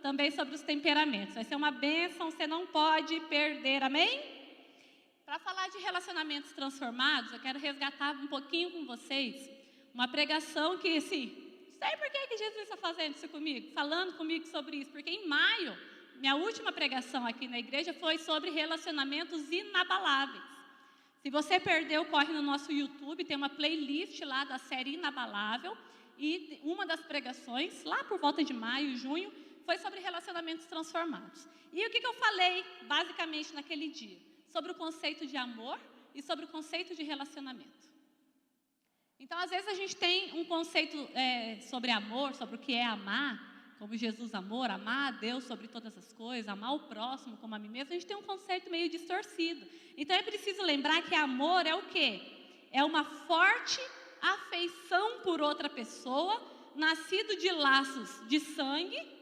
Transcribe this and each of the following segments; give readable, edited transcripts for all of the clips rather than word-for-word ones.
também sobre os temperamentos. Vai ser uma bênção, você não pode perder, amém? Para falar de relacionamentos transformados, eu quero resgatar um pouquinho com vocês uma pregação que, assim, sei por que Jesus está fazendo isso comigo, falando comigo sobre isso, porque em maio, minha última pregação aqui na igreja foi sobre relacionamentos inabaláveis. Se você perdeu, corre no nosso YouTube, tem uma playlist lá da série Inabalável, e uma das pregações, lá por volta de maio, junho, foi sobre relacionamentos transformados. E o que eu falei, basicamente, naquele dia? Sobre o conceito de amor e sobre o conceito de relacionamento. Então, às vezes, a gente tem um conceito sobre amor, sobre o que é amar, como Jesus amou, amar a Deus sobre todas as coisas, amar o próximo como a mim mesmo. A gente tem um conceito meio distorcido. Então, é preciso lembrar que amor é o quê? É uma forte afeição por outra pessoa, nascido de laços de sangue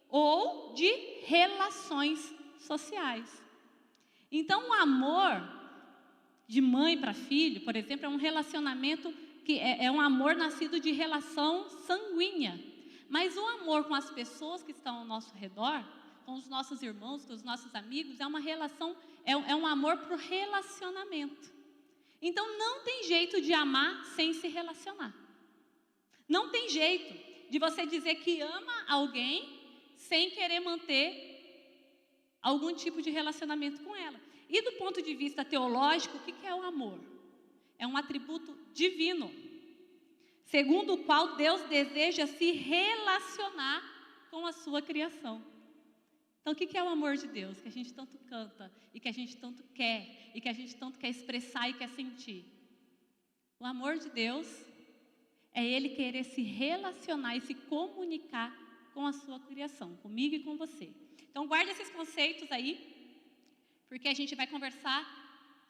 ou de relações sociais. Então, o amor de mãe para filho, por exemplo, é um relacionamento que é um amor nascido de relação sanguínea. Mas o amor com as pessoas que estão ao nosso redor, com os nossos irmãos, com os nossos amigos, é uma relação, é um amor para o relacionamento. Então, não tem jeito de amar sem se relacionar. Não tem jeito de você dizer que ama alguém sem querer manter algum tipo de relacionamento com ela. E do ponto de vista teológico, o que é o amor? É um atributo divino, segundo o qual Deus deseja se relacionar com a sua criação. Então, o que é o amor de Deus? Que a gente tanto canta, e que a gente tanto quer, e que a gente tanto quer expressar e quer sentir. O amor de Deus é Ele querer se relacionar e se comunicar com a sua criação, comigo e com você. Então, guarde esses conceitos aí, porque a gente vai conversar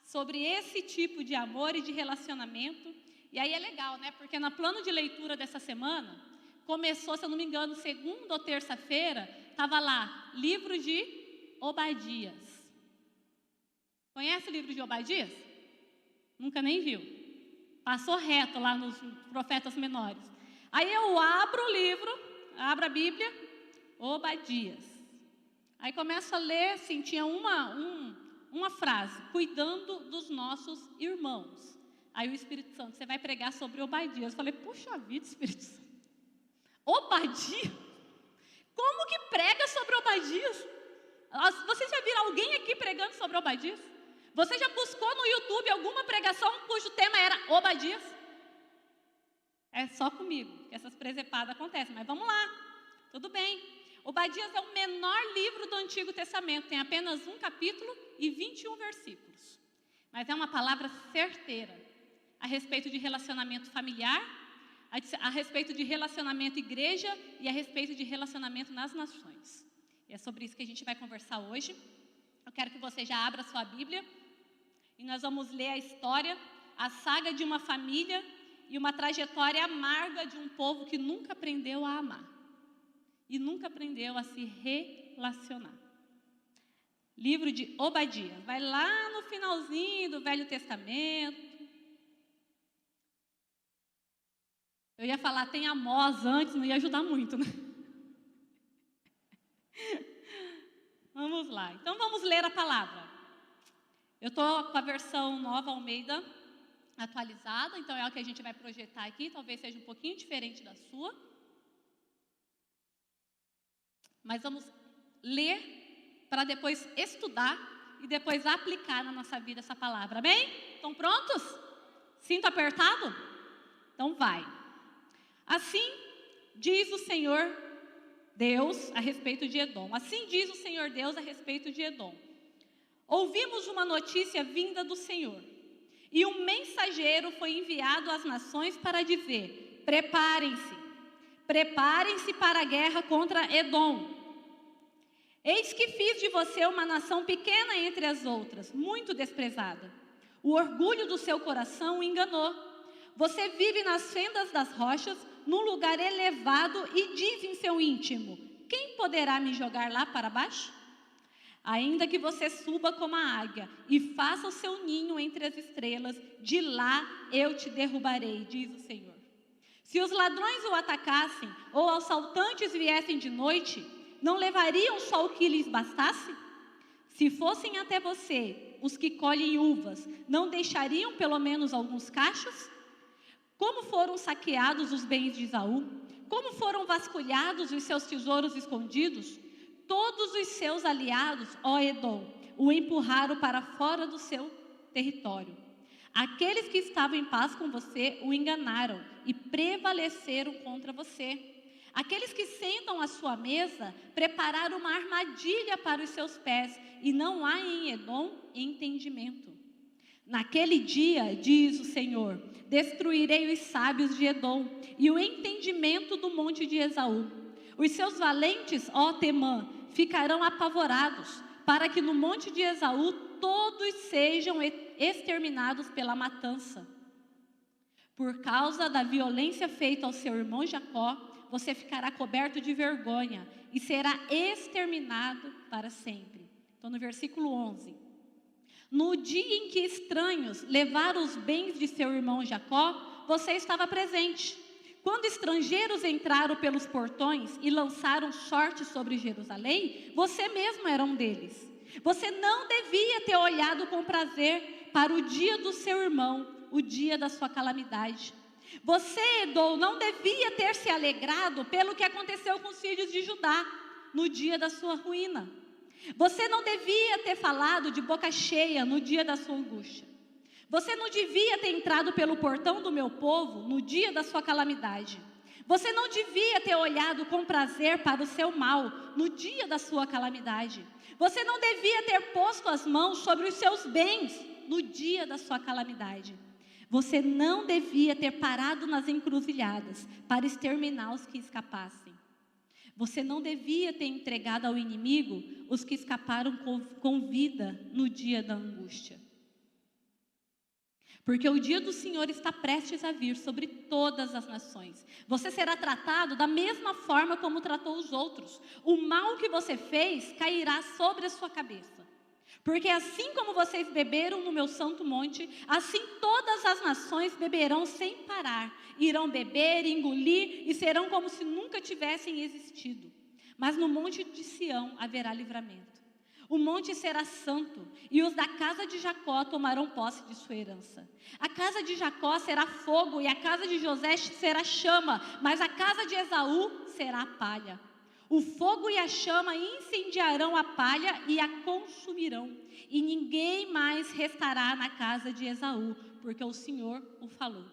sobre esse tipo de amor e de relacionamento. E aí é legal, né? Porque no plano de leitura dessa semana, começou, se eu não me engano, segunda ou terça-feira, estava lá, livro de Obadias. Conhece o livro de Obadias? Nunca nem viu. Passou reto lá nos profetas menores. Aí eu abro o livro, abro a Bíblia, Obadias. Aí começo a ler, assim, tinha uma frase, cuidando dos nossos irmãos. Aí o Espírito Santo, você vai pregar sobre Obadias. Eu falei, puxa vida, Espírito Santo. Obadias? Como que prega sobre Obadias? Vocês já viram alguém aqui pregando sobre Obadias? Você já buscou no YouTube alguma pregação cujo tema era Obadias? É só comigo que essas presepadas acontecem, mas vamos lá, tudo bem. Obadias é o menor livro do Antigo Testamento, tem apenas 1 capítulo e 21 versículos. Mas é uma palavra certeira a respeito de relacionamento familiar, a respeito de relacionamento igreja e a respeito de relacionamento nas nações. E é sobre isso que a gente vai conversar hoje. Eu quero que você já abra a sua Bíblia e nós vamos ler a história, a saga de uma família e uma trajetória amarga de um povo que nunca aprendeu a amar e nunca aprendeu a se relacionar. Livro de Obadias, vai lá no finalzinho do Velho Testamento. Eu ia falar, tem Amós antes, não ia ajudar muito, né? Vamos lá, então vamos ler a palavra. Eu estou com a versão Nova Almeida atualizada, então é o que a gente vai projetar aqui, talvez seja um pouquinho diferente da sua. Mas vamos ler para depois estudar e depois aplicar na nossa vida essa palavra, amém? Estão prontos? Cinto apertado? Então vai. Assim diz o Senhor Deus a respeito de Edom. Assim diz o Senhor Deus a respeito de Edom. Ouvimos uma notícia vinda do Senhor, e um mensageiro foi enviado às nações para dizer: preparem-se para a guerra contra Edom. Eis que fiz de você uma nação pequena entre as outras, muito desprezada. O orgulho do seu coração o enganou. Você vive nas fendas das rochas, num lugar elevado, e diz em seu íntimo: quem poderá me jogar lá para baixo? Ainda que você suba como a águia e faça o seu ninho entre as estrelas, de lá eu te derrubarei, diz o Senhor. Se os ladrões o atacassem ou assaltantes viessem de noite, não levariam só o que lhes bastasse? Se fossem até você os que colhem uvas, não deixariam pelo menos alguns cachos? Como foram saqueados os bens de Esaú? Como foram vasculhados os seus tesouros escondidos? Todos os seus aliados, ó Edom, o empurraram para fora do seu território. Aqueles que estavam em paz com você o enganaram e prevaleceram contra você. Aqueles que sentam à sua mesa prepararam uma armadilha para os seus pés, e não há em Edom entendimento. Naquele dia, diz o Senhor, destruirei os sábios de Edom e o entendimento do monte de Esaú. Os seus valentes, ó Temã, ficarão apavorados, para que no monte de Esaú todos sejam exterminados pela matança. Por causa da violência feita ao seu irmão Jacó, você ficará coberto de vergonha e será exterminado para sempre. Então, no versículo 11. No dia em que estranhos levaram os bens de seu irmão Jacó, você estava presente. Quando estrangeiros entraram pelos portões e lançaram sorte sobre Jerusalém, você mesmo era um deles. Você não devia ter olhado com prazer para o dia do seu irmão, o dia da sua calamidade. Você, Edom, não devia ter se alegrado pelo que aconteceu com os filhos de Judá, no dia da sua ruína. Você não devia ter falado de boca cheia no dia da sua angústia. Você não devia ter entrado pelo portão do meu povo no dia da sua calamidade. Você não devia ter olhado com prazer para o seu mal no dia da sua calamidade. Você não devia ter posto as mãos sobre os seus bens no dia da sua calamidade. Você não devia ter parado nas encruzilhadas para exterminar os que escapassem. Você não devia ter entregado ao inimigo os que escaparam com vida no dia da angústia. Porque o dia do Senhor está prestes a vir sobre todas as nações. Você será tratado da mesma forma como tratou os outros. O mal que você fez cairá sobre a sua cabeça. Porque assim como vocês beberam no meu santo monte, assim todas as nações beberão sem parar. Irão beber, engolir e serão como se nunca tivessem existido. Mas no monte de Sião haverá livramento. O monte será santo, e os da casa de Jacó tomarão posse de sua herança. A casa de Jacó será fogo, e a casa de José será chama, mas a casa de Esaú será palha. O fogo e a chama incendiarão a palha e a consumirão, e ninguém mais restará na casa de Esaú, porque o Senhor o falou.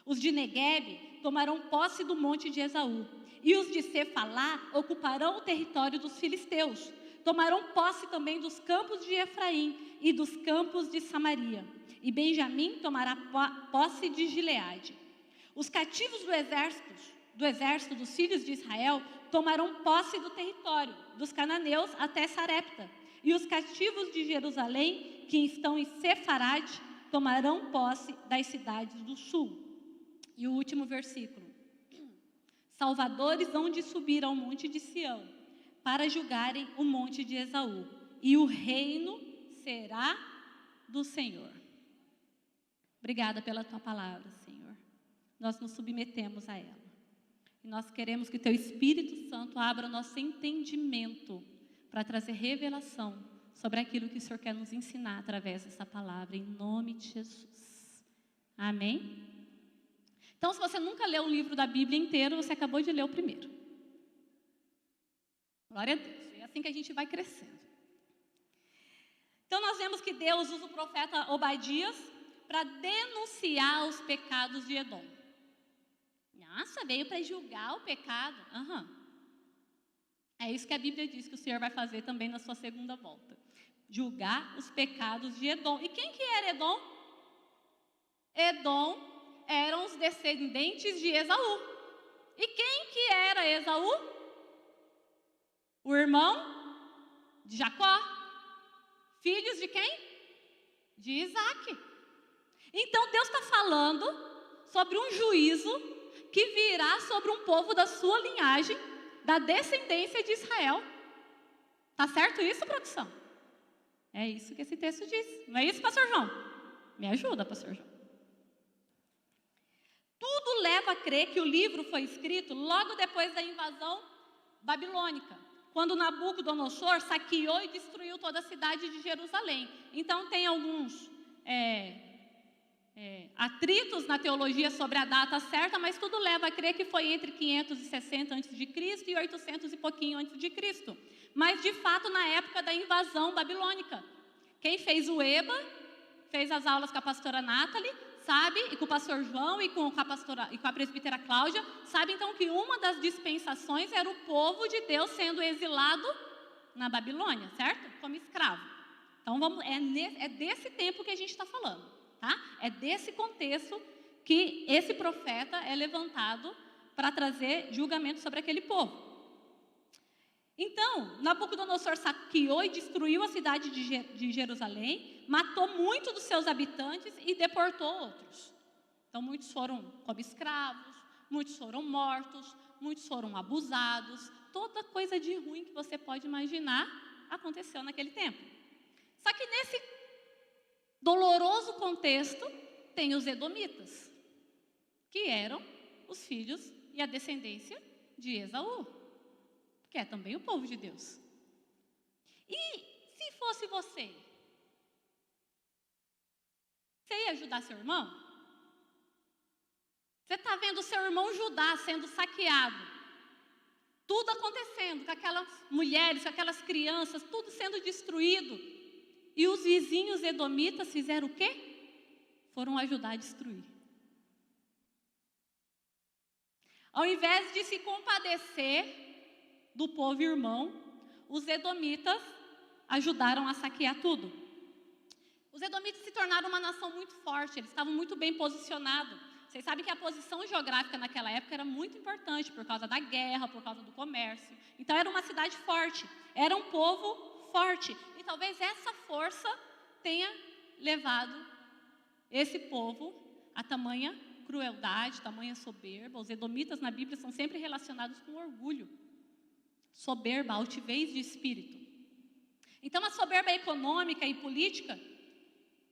Os de Neguebe tomarão posse do monte de Esaú, e os de Cefalá ocuparão o território dos filisteus. Tomarão posse também dos campos de Efraim e dos campos de Samaria. E Benjamim tomará posse de Gileade. Os cativos do exército dos filhos de Israel tomarão posse do território dos cananeus até Sarepta. E os cativos de Jerusalém, que estão em Sefarade, tomarão posse das cidades do sul. E o último versículo. Salvadores hão de subir ao monte de Sião, para julgarem o monte de Esaú, e o reino será do Senhor. Obrigada pela tua palavra, Senhor. Nós nos submetemos a ela. E nós queremos que teu Espírito Santo abra o nosso entendimento para trazer revelação sobre aquilo que o Senhor quer nos ensinar através dessa palavra, em nome de Jesus. Amém? Então, se você nunca leu um livro da Bíblia inteiro, você acabou de ler o primeiro. Glória a Deus. É assim que a gente vai crescendo. Então, nós vemos que Deus usa o profeta Obadias para denunciar os pecados de Edom. Nossa, veio para julgar o pecado. É isso que a Bíblia diz que o Senhor vai fazer também na sua segunda volta. Julgar os pecados de Edom. E quem que era Edom? Edom eram os descendentes de Esaú. E quem que era Esaú? O irmão de Jacó. Filhos de quem? De Isaac. Então Deus está falando sobre um juízo que virá sobre um povo da sua linhagem, da descendência de Israel. Tá certo isso, produção? É isso que esse texto diz. Não é isso, pastor João? Me ajuda, pastor João. Tudo leva a crer que o livro foi escrito logo depois da invasão babilônica, quando Nabucodonosor saqueou e destruiu toda a cidade de Jerusalém. Então, tem alguns atritos na teologia sobre a data certa, mas tudo leva a crer que foi entre 560 a.C. e 800 e pouquinho a.C. Mas, de fato, na época da invasão babilônica. Quem fez o EBA, fez as aulas com a pastora Nathalie, sabe, e com o pastor João e com a presbítera Cláudia, sabe então que uma das dispensações era o povo de Deus sendo exilado na Babilônia, certo? Como escravo. Então, é desse tempo que a gente está falando, tá? É desse contexto que esse profeta é levantado para trazer julgamento sobre aquele povo. Então, Nabucodonosor saqueou e destruiu a cidade de Jerusalém, matou muitos dos seus habitantes e deportou outros. Então, muitos foram como escravos, muitos foram mortos, muitos foram abusados. Toda coisa de ruim que você pode imaginar aconteceu naquele tempo. Só que nesse doloroso contexto, tem os edomitas, que eram os filhos e a descendência de Esaú, que é também o povo de Deus. E se fosse você ia ajudar seu irmão? Você está vendo seu irmão Judá sendo saqueado, tudo acontecendo, com aquelas mulheres, com aquelas crianças, tudo sendo destruído. E os vizinhos edomitas fizeram o quê? Foram ajudar a destruir. Ao invés de se compadecer do povo irmão, os edomitas ajudaram a saquear tudo. Os edomitas se tornaram uma nação muito forte, eles estavam muito bem posicionados. Vocês sabem que a posição geográfica naquela época era muito importante, por causa da guerra, por causa do comércio. Então era uma cidade forte, era um povo forte. E talvez essa força tenha levado esse povo a tamanha crueldade, tamanha soberba. Os edomitas na Bíblia são sempre relacionados com orgulho, soberba, altivez de espírito. Então a soberba econômica e política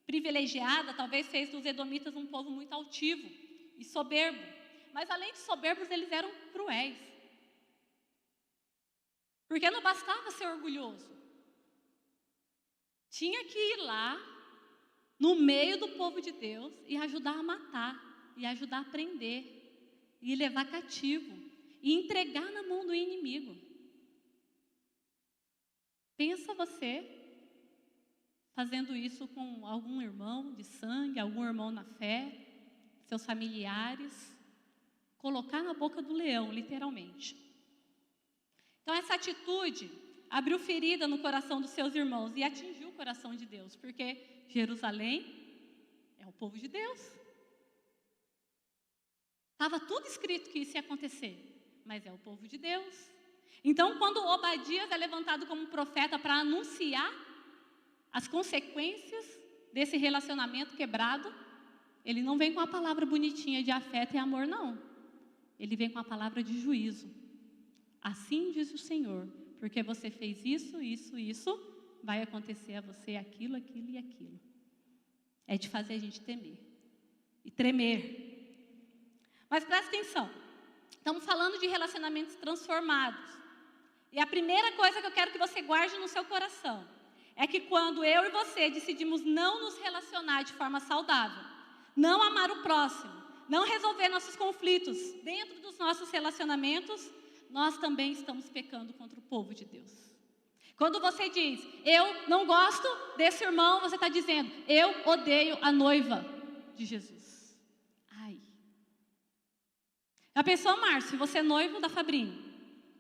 privilegiada talvez fez dos edomitas um povo muito altivo e soberbo. Mas além de soberbos, eles eram cruéis. Porque não bastava ser orgulhoso. Tinha que ir lá, no meio do povo de Deus, e ajudar a matar, e ajudar a prender, e levar cativo, e entregar na mão do inimigo. Pensa você fazendo isso com algum irmão de sangue, algum irmão na fé, seus familiares, colocar na boca do leão, literalmente. Então essa atitude abriu ferida no coração dos seus irmãos e atingiu o coração de Deus, porque Jerusalém é o povo de Deus. Estava tudo escrito que isso ia acontecer, mas é o povo de Deus. Então, quando Obadias é levantado como profeta para anunciar as consequências desse relacionamento quebrado, ele não vem com a palavra bonitinha de afeto e amor, não. Ele vem com a palavra de juízo. Assim diz o Senhor, porque você fez isso, isso, isso, vai acontecer a você aquilo, aquilo e aquilo. É de fazer a gente temer e tremer. Mas presta atenção, estamos falando de relacionamentos transformados. E a primeira coisa que eu quero que você guarde no seu coração é que quando eu e você decidimos não nos relacionar de forma saudável, não amar o próximo, não resolver nossos conflitos dentro dos nossos relacionamentos, nós também estamos pecando contra o povo de Deus. Quando você diz, eu não gosto desse irmão, você está dizendo, eu odeio a noiva de Jesus. Ai. Já pensou, Márcio, você é noivo da Fabrinho?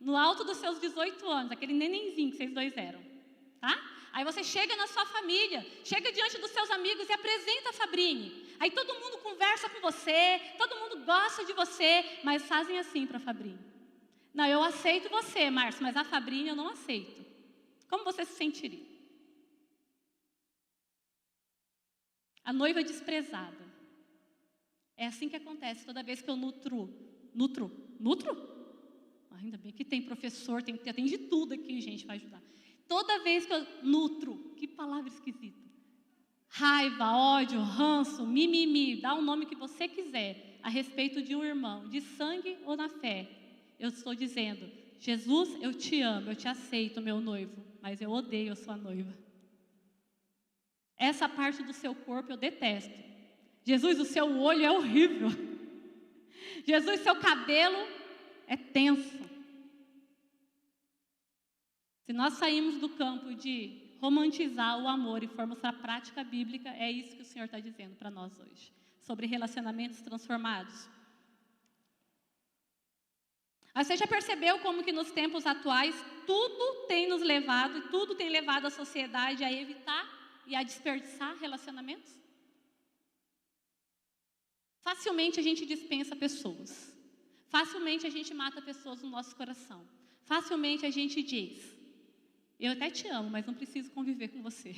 No alto dos seus 18 anos, aquele nenenzinho que vocês dois eram, tá? Aí você chega na sua família, chega diante dos seus amigos e apresenta a Fabrini. Aí todo mundo conversa com você, todo mundo gosta de você, mas fazem assim para a Fabrini. Não, eu aceito você, Márcio, mas a Fabrini eu não aceito. Como você se sentiria? A noiva desprezada. É assim que acontece toda vez que eu nutro? Ainda bem que tem professor, tem de tudo aqui, gente, para ajudar. Toda vez que eu nutro, que palavra esquisita. Raiva, ódio, ranço, mimimi, dá o nome que você quiser a respeito de um irmão, de sangue ou na fé. Eu estou dizendo, Jesus, eu te amo, eu te aceito, meu noivo, mas eu odeio a sua noiva. Essa parte do seu corpo eu detesto. Jesus, o seu olho é horrível. Jesus, seu cabelo é tenso. Se nós sairmos do campo de romantizar o amor e formos para a prática bíblica, é isso que o Senhor está dizendo para nós hoje, sobre relacionamentos transformados. Mas você já percebeu como que nos tempos atuais tudo tem nos levado, e tudo tem levado a sociedade a evitar e a desperdiçar relacionamentos? Facilmente a gente dispensa pessoas. Facilmente a gente mata pessoas no nosso coração. Facilmente a gente diz: eu até te amo, mas não preciso conviver com você.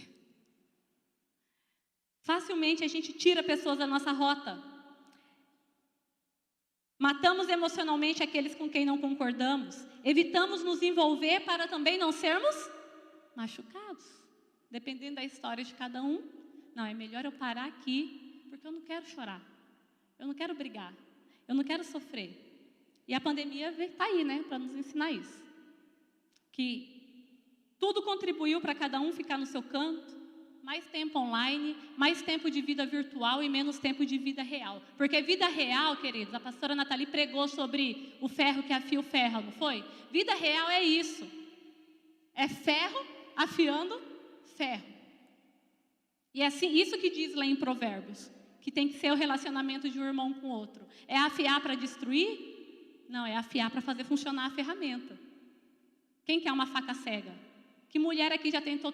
Facilmente a gente tira pessoas da nossa rota. Matamos emocionalmente aqueles com quem não concordamos. Evitamos nos envolver para também não sermos machucados. Dependendo da história de cada um. Não, é melhor eu parar aqui, porque eu não quero chorar. Eu não quero brigar. Eu não quero sofrer. E a pandemia está aí, né, para nos ensinar isso. Que tudo contribuiu para cada um ficar no seu canto. Mais tempo online, mais tempo de vida virtual e menos tempo de vida real. Porque vida real, queridos, a pastora Nathalie pregou sobre o ferro que afia o ferro, não foi? Vida real é isso. É ferro afiando ferro. E é assim, isso que diz lá em Provérbios, que tem que ser o relacionamento de um irmão com o outro. É afiar para destruir? Não, é afiar para fazer funcionar a ferramenta. Quem quer uma faca cega? Que mulher aqui já tentou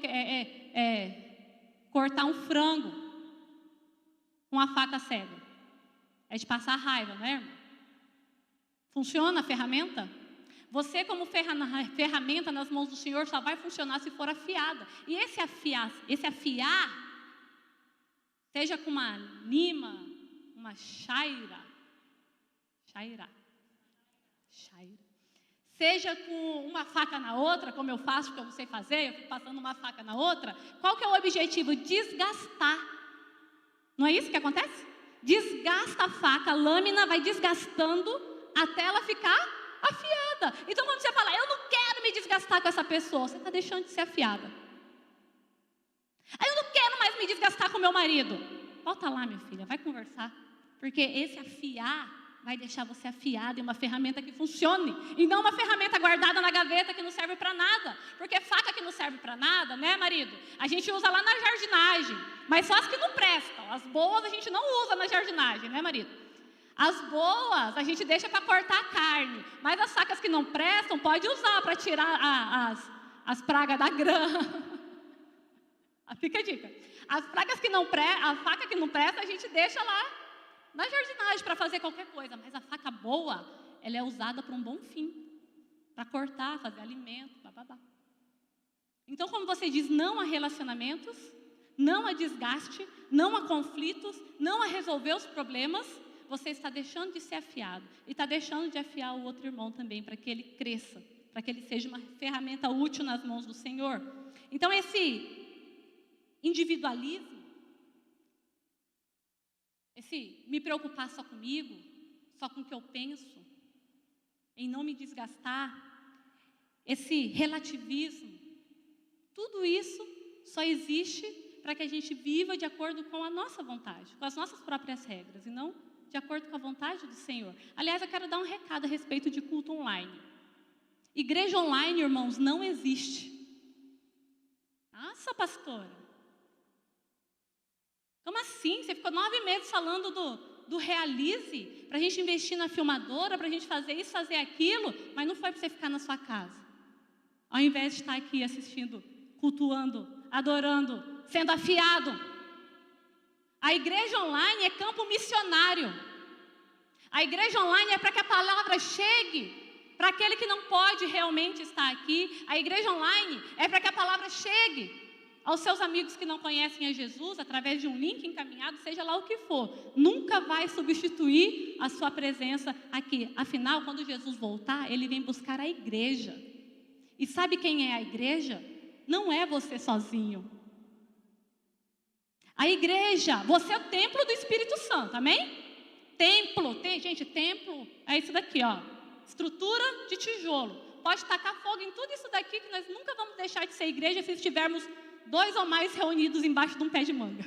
cortar um frango com a faca cega? É de passar raiva, não é, irmão? Funciona a ferramenta? Você, como ferramenta nas mãos do Senhor, só vai funcionar se for afiada. E esse afiar, seja com uma lima, uma chaira, seja com uma faca na outra, como eu faço, porque eu não sei fazer, eu fico passando uma faca na outra. Qual que é o objetivo? Desgastar. Não é isso que acontece? Desgasta a faca, a lâmina vai desgastando até ela ficar afiada. Então quando você fala, eu não quero me desgastar com essa pessoa, você está deixando de ser afiada. Aí eu não quero mais me desgastar com meu marido. Volta lá, minha filha, vai conversar. Porque esse afiar vai deixar você afiado em uma ferramenta que funcione. E não uma ferramenta guardada na gaveta que não serve para nada. Porque faca que não serve para nada, né, marido? A gente usa lá na jardinagem. Mas só as que não prestam. As boas a gente não usa na jardinagem, né, marido? As boas a gente deixa para cortar a carne. Mas as facas que não prestam, pode usar para tirar as pragas da grama. Fica a dica. As pragas que não prestam, a faca que não presta, a gente deixa lá na jardinagem para fazer qualquer coisa, mas a faca boa, ela é usada para um bom fim, para cortar, fazer alimento, bababá. Então, como você diz não a relacionamentos, não a desgaste, não a conflitos, não a resolver os problemas, você está deixando de ser afiado e está deixando de afiar o outro irmão também, para que ele cresça, para que ele seja uma ferramenta útil nas mãos do Senhor. Então, esse individualismo, esse me preocupar só comigo, só com o que eu penso, em não me desgastar, esse relativismo, tudo isso só existe para que a gente viva de acordo com a nossa vontade, com as nossas próprias regras, e não de acordo com a vontade do Senhor. Aliás, eu quero dar um recado a respeito de culto online. Igreja online, irmãos, não existe. Nossa, pastora. Como assim? Você ficou 9 meses falando do Realize, para a gente investir na filmadora, para a gente fazer isso, fazer aquilo, mas não foi para você ficar na sua casa. Ao invés de estar aqui assistindo, cultuando, adorando, sendo afiado. A igreja online é campo missionário. A igreja online é para que a palavra chegue para aquele que não pode realmente estar aqui. A igreja online é para que a palavra chegue aos seus amigos que não conhecem a Jesus, através de um link encaminhado, seja lá o que for. Nunca vai substituir a sua presença aqui. Afinal, quando Jesus voltar, Ele vem buscar a igreja. E sabe quem é a igreja? Não é você sozinho. A igreja, você é o templo do Espírito Santo, amém? Templo, templo é isso daqui, ó. Estrutura de tijolo. pode tacar fogo em tudo isso daqui, que nós nunca vamos deixar de ser igreja se estivermos 2 ou mais reunidos embaixo de um pé de manga.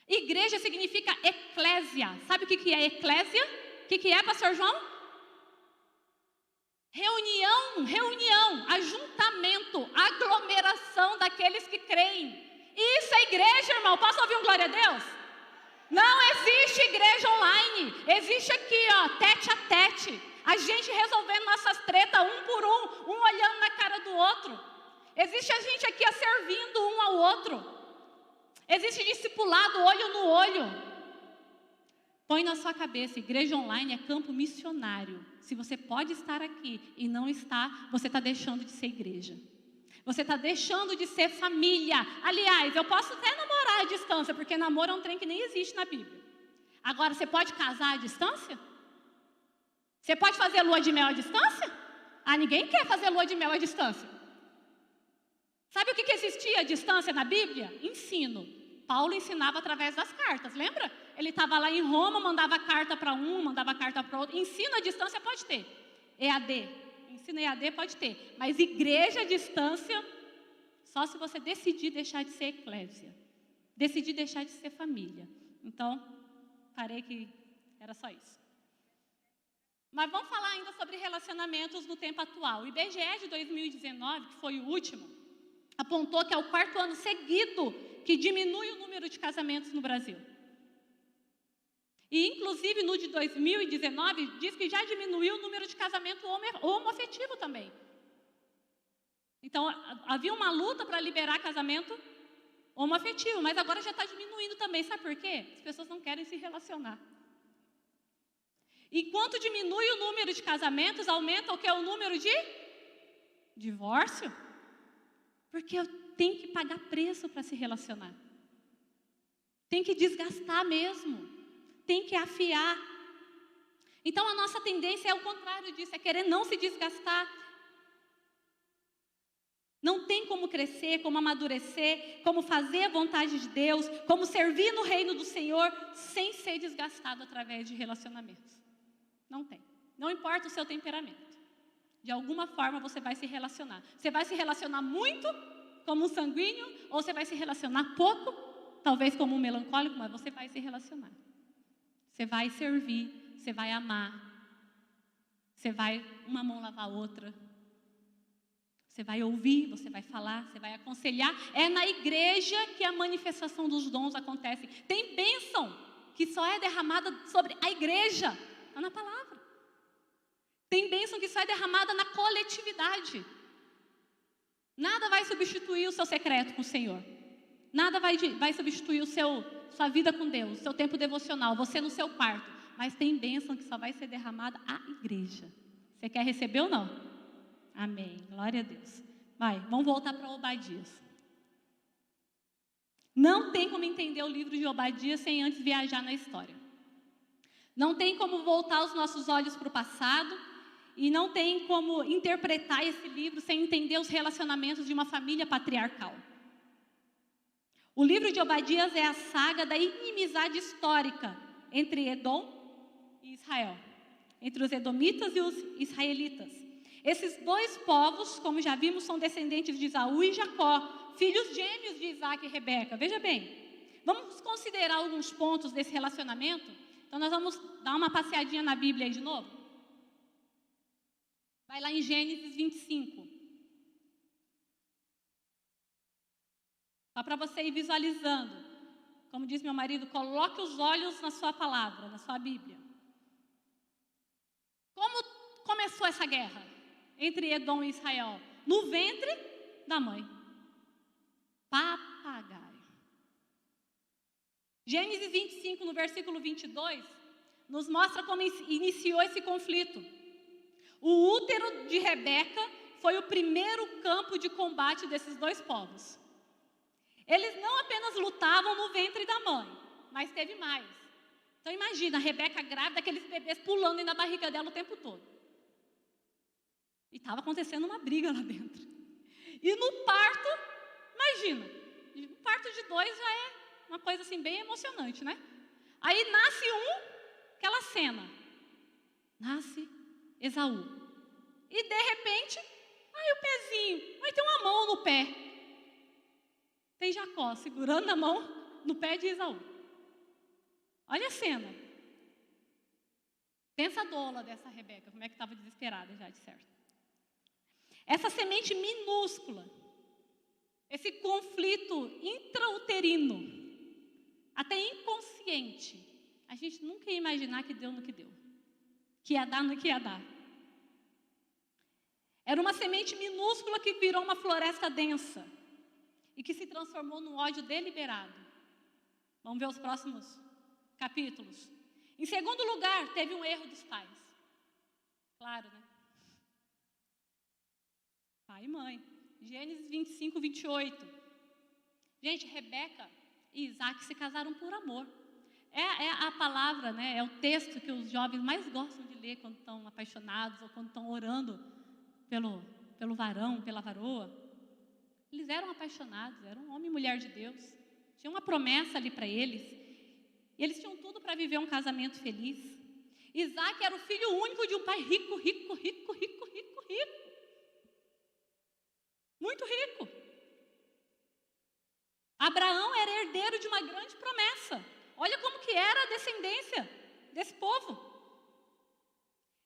Igreja significa eclésia. Sabe o que é eclésia? O que é, pastor João? Reunião, ajuntamento, aglomeração daqueles que creem. Isso é igreja, irmão. Posso ouvir um glória a Deus? Não existe igreja online. Existe aqui, ó, tete a tete. A gente resolvendo nossas tretas um por um olhando na cara do outro. Existe a gente aqui servindo um ao outro. Existe discipulado olho no olho. Põe na sua cabeça, igreja online é campo missionário. Se você pode estar aqui e não está, você está deixando de ser igreja. Você está deixando de ser família. Aliás, eu posso até namorar à distância, porque namoro é um trem que nem existe na Bíblia. Agora, você pode casar à distância? Você pode fazer lua de mel à distância? Ah, ninguém quer fazer lua de mel à distância. Sabe o que existia à distância na Bíblia? Ensino. Paulo ensinava através das cartas, lembra? Ele estava lá em Roma, mandava carta para um, mandava carta para outro. Ensino à distância pode ter. EAD. Ensino EAD pode ter. Mas igreja à distância, só se você decidir deixar de ser eclésia. Decidir deixar de ser família. Então, parei que era só isso. Mas vamos falar ainda sobre relacionamentos no tempo atual. O IBGE de 2019, que foi o último, apontou que é o 4º ano seguido que diminui o número de casamentos no Brasil. E, inclusive, no de 2019, diz que já diminuiu o número de casamento homoafetivo também. Então, havia uma luta para liberar casamento homoafetivo, mas agora já está diminuindo também. Sabe por quê? As pessoas não querem se relacionar. Enquanto diminui o número de casamentos, aumenta o que é o número de divórcio. Porque eu tenho que pagar preço para se relacionar. Tem que desgastar mesmo. Tem que afiar. Então a nossa tendência é o contrário disso, é querer não se desgastar. Não tem como crescer, como amadurecer, como fazer a vontade de Deus, como servir no reino do Senhor, sem ser desgastado através de relacionamentos. Não tem. Não importa o seu temperamento. De alguma forma você vai se relacionar. Você vai se relacionar muito como um sanguíneo, ou você vai se relacionar pouco, talvez como um melancólico, mas você vai se relacionar. Você vai servir, você vai amar. Você vai uma mão lavar a outra. Você vai ouvir, você vai falar, você vai aconselhar. É na igreja que a manifestação dos dons acontece. Tem bênção que só é derramada sobre a igreja. Está na palavra. Tem bênção que só é derramada na coletividade. Nada vai substituir o seu secreto com o Senhor. Nada vai substituir sua vida com Deus, seu tempo devocional, você no seu quarto. Mas tem bênção que só vai ser derramada à igreja. Você quer receber ou não? Amém. Glória a Deus. Vamos voltar para Obadias. Não tem como entender o livro de Obadias sem antes viajar na história. Não tem como voltar os nossos olhos para o passado e não tem como interpretar esse livro sem entender os relacionamentos de uma família patriarcal. O livro de Obadias é a saga da inimizade histórica entre Edom e Israel, entre os edomitas e os israelitas. Esses 2 povos, como já vimos, são descendentes de Esaú e Jacó, filhos gêmeos de Isaac e Rebeca. Veja bem, vamos considerar alguns pontos desse relacionamento. Então nós vamos dar uma passeadinha na Bíblia aí de novo. Vai lá em Gênesis 25. Só para você ir visualizando. Como diz meu marido, coloque os olhos na sua palavra, na sua Bíblia. Como começou essa guerra entre Edom e Israel? No ventre da mãe. Papagaio. Gênesis 25, no versículo 22, nos mostra como iniciou esse conflito. O útero de Rebeca foi o primeiro campo de combate desses 2 povos. Eles não apenas lutavam no ventre da mãe, mas teve mais. Então imagina, a Rebeca grávida, aqueles bebês pulando na barriga dela o tempo todo. E estava acontecendo uma briga lá dentro. E no parto, imagina, o parto de 2 já é uma coisa assim bem emocionante, né? Aí nasce aquela cena. Nasce Esaú. E de repente, ai, o pezinho, vai ter uma mão no pé. Tem Jacó segurando a mão no pé de Esaú. Olha a cena. Pensa a dola dessa Rebeca, como é que estava desesperada já, de certo. Essa semente minúscula, esse conflito intrauterino, até inconsciente, a gente nunca ia imaginar que deu no que deu. Que ia dar no que ia dar. Era uma semente minúscula que virou uma floresta densa e que se transformou num ódio deliberado. Vamos ver os próximos capítulos. Em segundo lugar, teve um erro dos pais. Claro, né? Pai e mãe. Gênesis 25, 28. Gente, Rebeca e Isaac se casaram por amor. É a palavra, né? É o texto que os jovens mais gostam de ler quando estão apaixonados ou quando estão orando pelo varão, pela varoa. Eles eram apaixonados, eram um homem e mulher de Deus. Tinha uma promessa ali para eles. E eles tinham tudo para viver um casamento feliz. Isaac era o filho único de um pai rico, rico, rico, rico, rico, rico. Muito rico. Abraão era herdeiro de uma grande promessa. Olha como que era a descendência desse povo.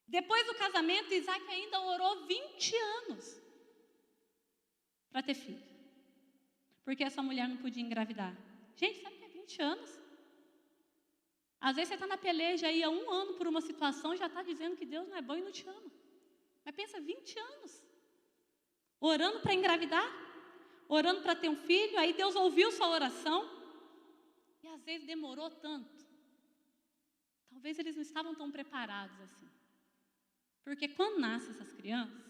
Depois do casamento, Isaac ainda orou 20 anos para ter filho. Porque essa mulher não podia engravidar. Gente, sabe o que é 20 anos? Às vezes você está na peleja aí há 1 ano por uma situação e já está dizendo que Deus não é bom e não te ama. Mas pensa, 20 anos. Orando para engravidar. Orando para ter um filho. Aí Deus ouviu sua oração. E às vezes demorou tanto. Talvez eles não estavam tão preparados assim. Porque quando nascem essas crianças,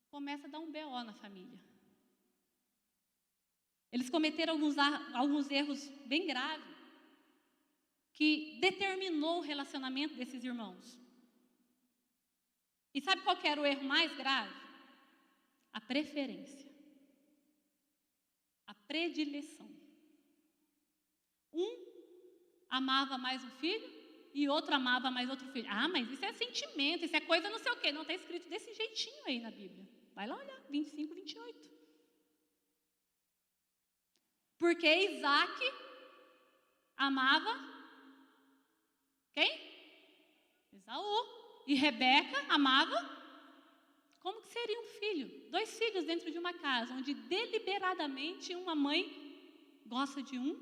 começa a dar um BO na família. Eles cometeram alguns erros bem graves, que determinou o relacionamento desses irmãos. E sabe qual que era o erro mais grave? A preferência. A predileção. Um amava mais um filho e outro amava mais outro filho. Ah, mas isso é sentimento, isso é coisa não sei o quê. Não está escrito desse jeitinho aí na Bíblia. Vai lá olhar, 25, 28. Porque Isaac amava quem? Esaú. E Rebeca amava? Como que seria um filho? 2 filhos dentro de uma casa, onde deliberadamente uma mãe gosta de um,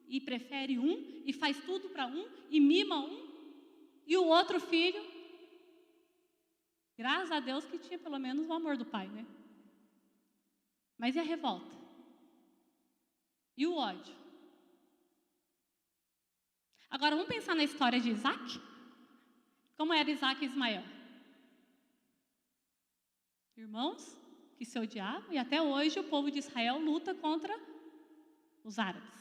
e prefere um, e faz tudo para um, e mima um, e o outro filho, graças a Deus que tinha pelo menos o amor do pai, né? Mas e a revolta? E o ódio? Agora vamos pensar na história de Isaac? Como era Isaac e Ismael? Irmãos que se odiavam, e até hoje o povo de Israel luta contra os árabes.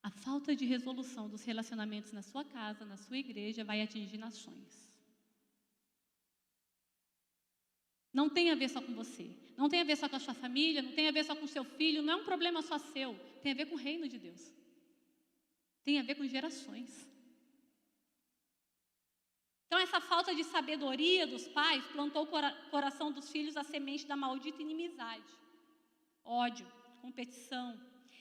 A falta de resolução dos relacionamentos na sua casa, na sua igreja, vai atingir nações. Não tem a ver só com você, não tem a ver só com a sua família, não tem a ver só com o seu filho, não é um problema só seu, tem a ver com o reino de Deus. Tem a ver com gerações. Então essa falta de sabedoria dos pais plantou o coração dos filhos a semente da maldita inimizade, ódio, competição.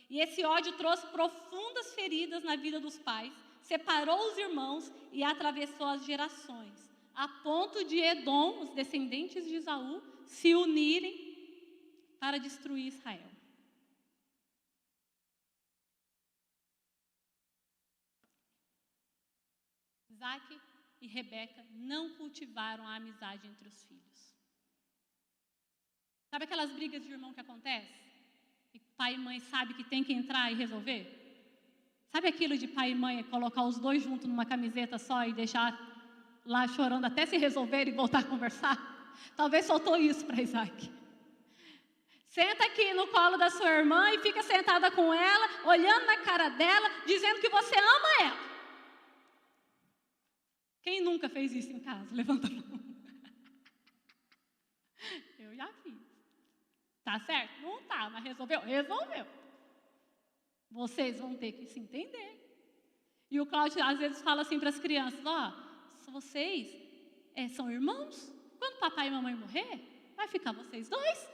E esse ódio trouxe profundas feridas na vida dos pais, separou os irmãos e atravessou as gerações, a ponto de Edom, os descendentes de Esaú, se unirem para destruir Israel. Isaac e Rebeca não cultivaram a amizade entre os filhos. Sabe aquelas brigas de irmão que acontecem? E pai e mãe sabem que tem que entrar e resolver? Sabe aquilo de pai e mãe colocar os dois juntos numa camiseta só e deixar lá chorando até se resolver e voltar a conversar? Talvez faltou isso para Isaac. Senta aqui no colo da sua irmã e fica sentada com ela, olhando na cara dela, dizendo que você ama ela. Quem nunca fez isso em casa? Levanta a mão. Eu já fiz. Tá certo? Não tá, mas resolveu? Resolveu. Vocês vão ter que se entender. E o Cláudio às vezes fala assim para as crianças, vocês são irmãos. Quando papai e mamãe morrer, vai ficar vocês dois.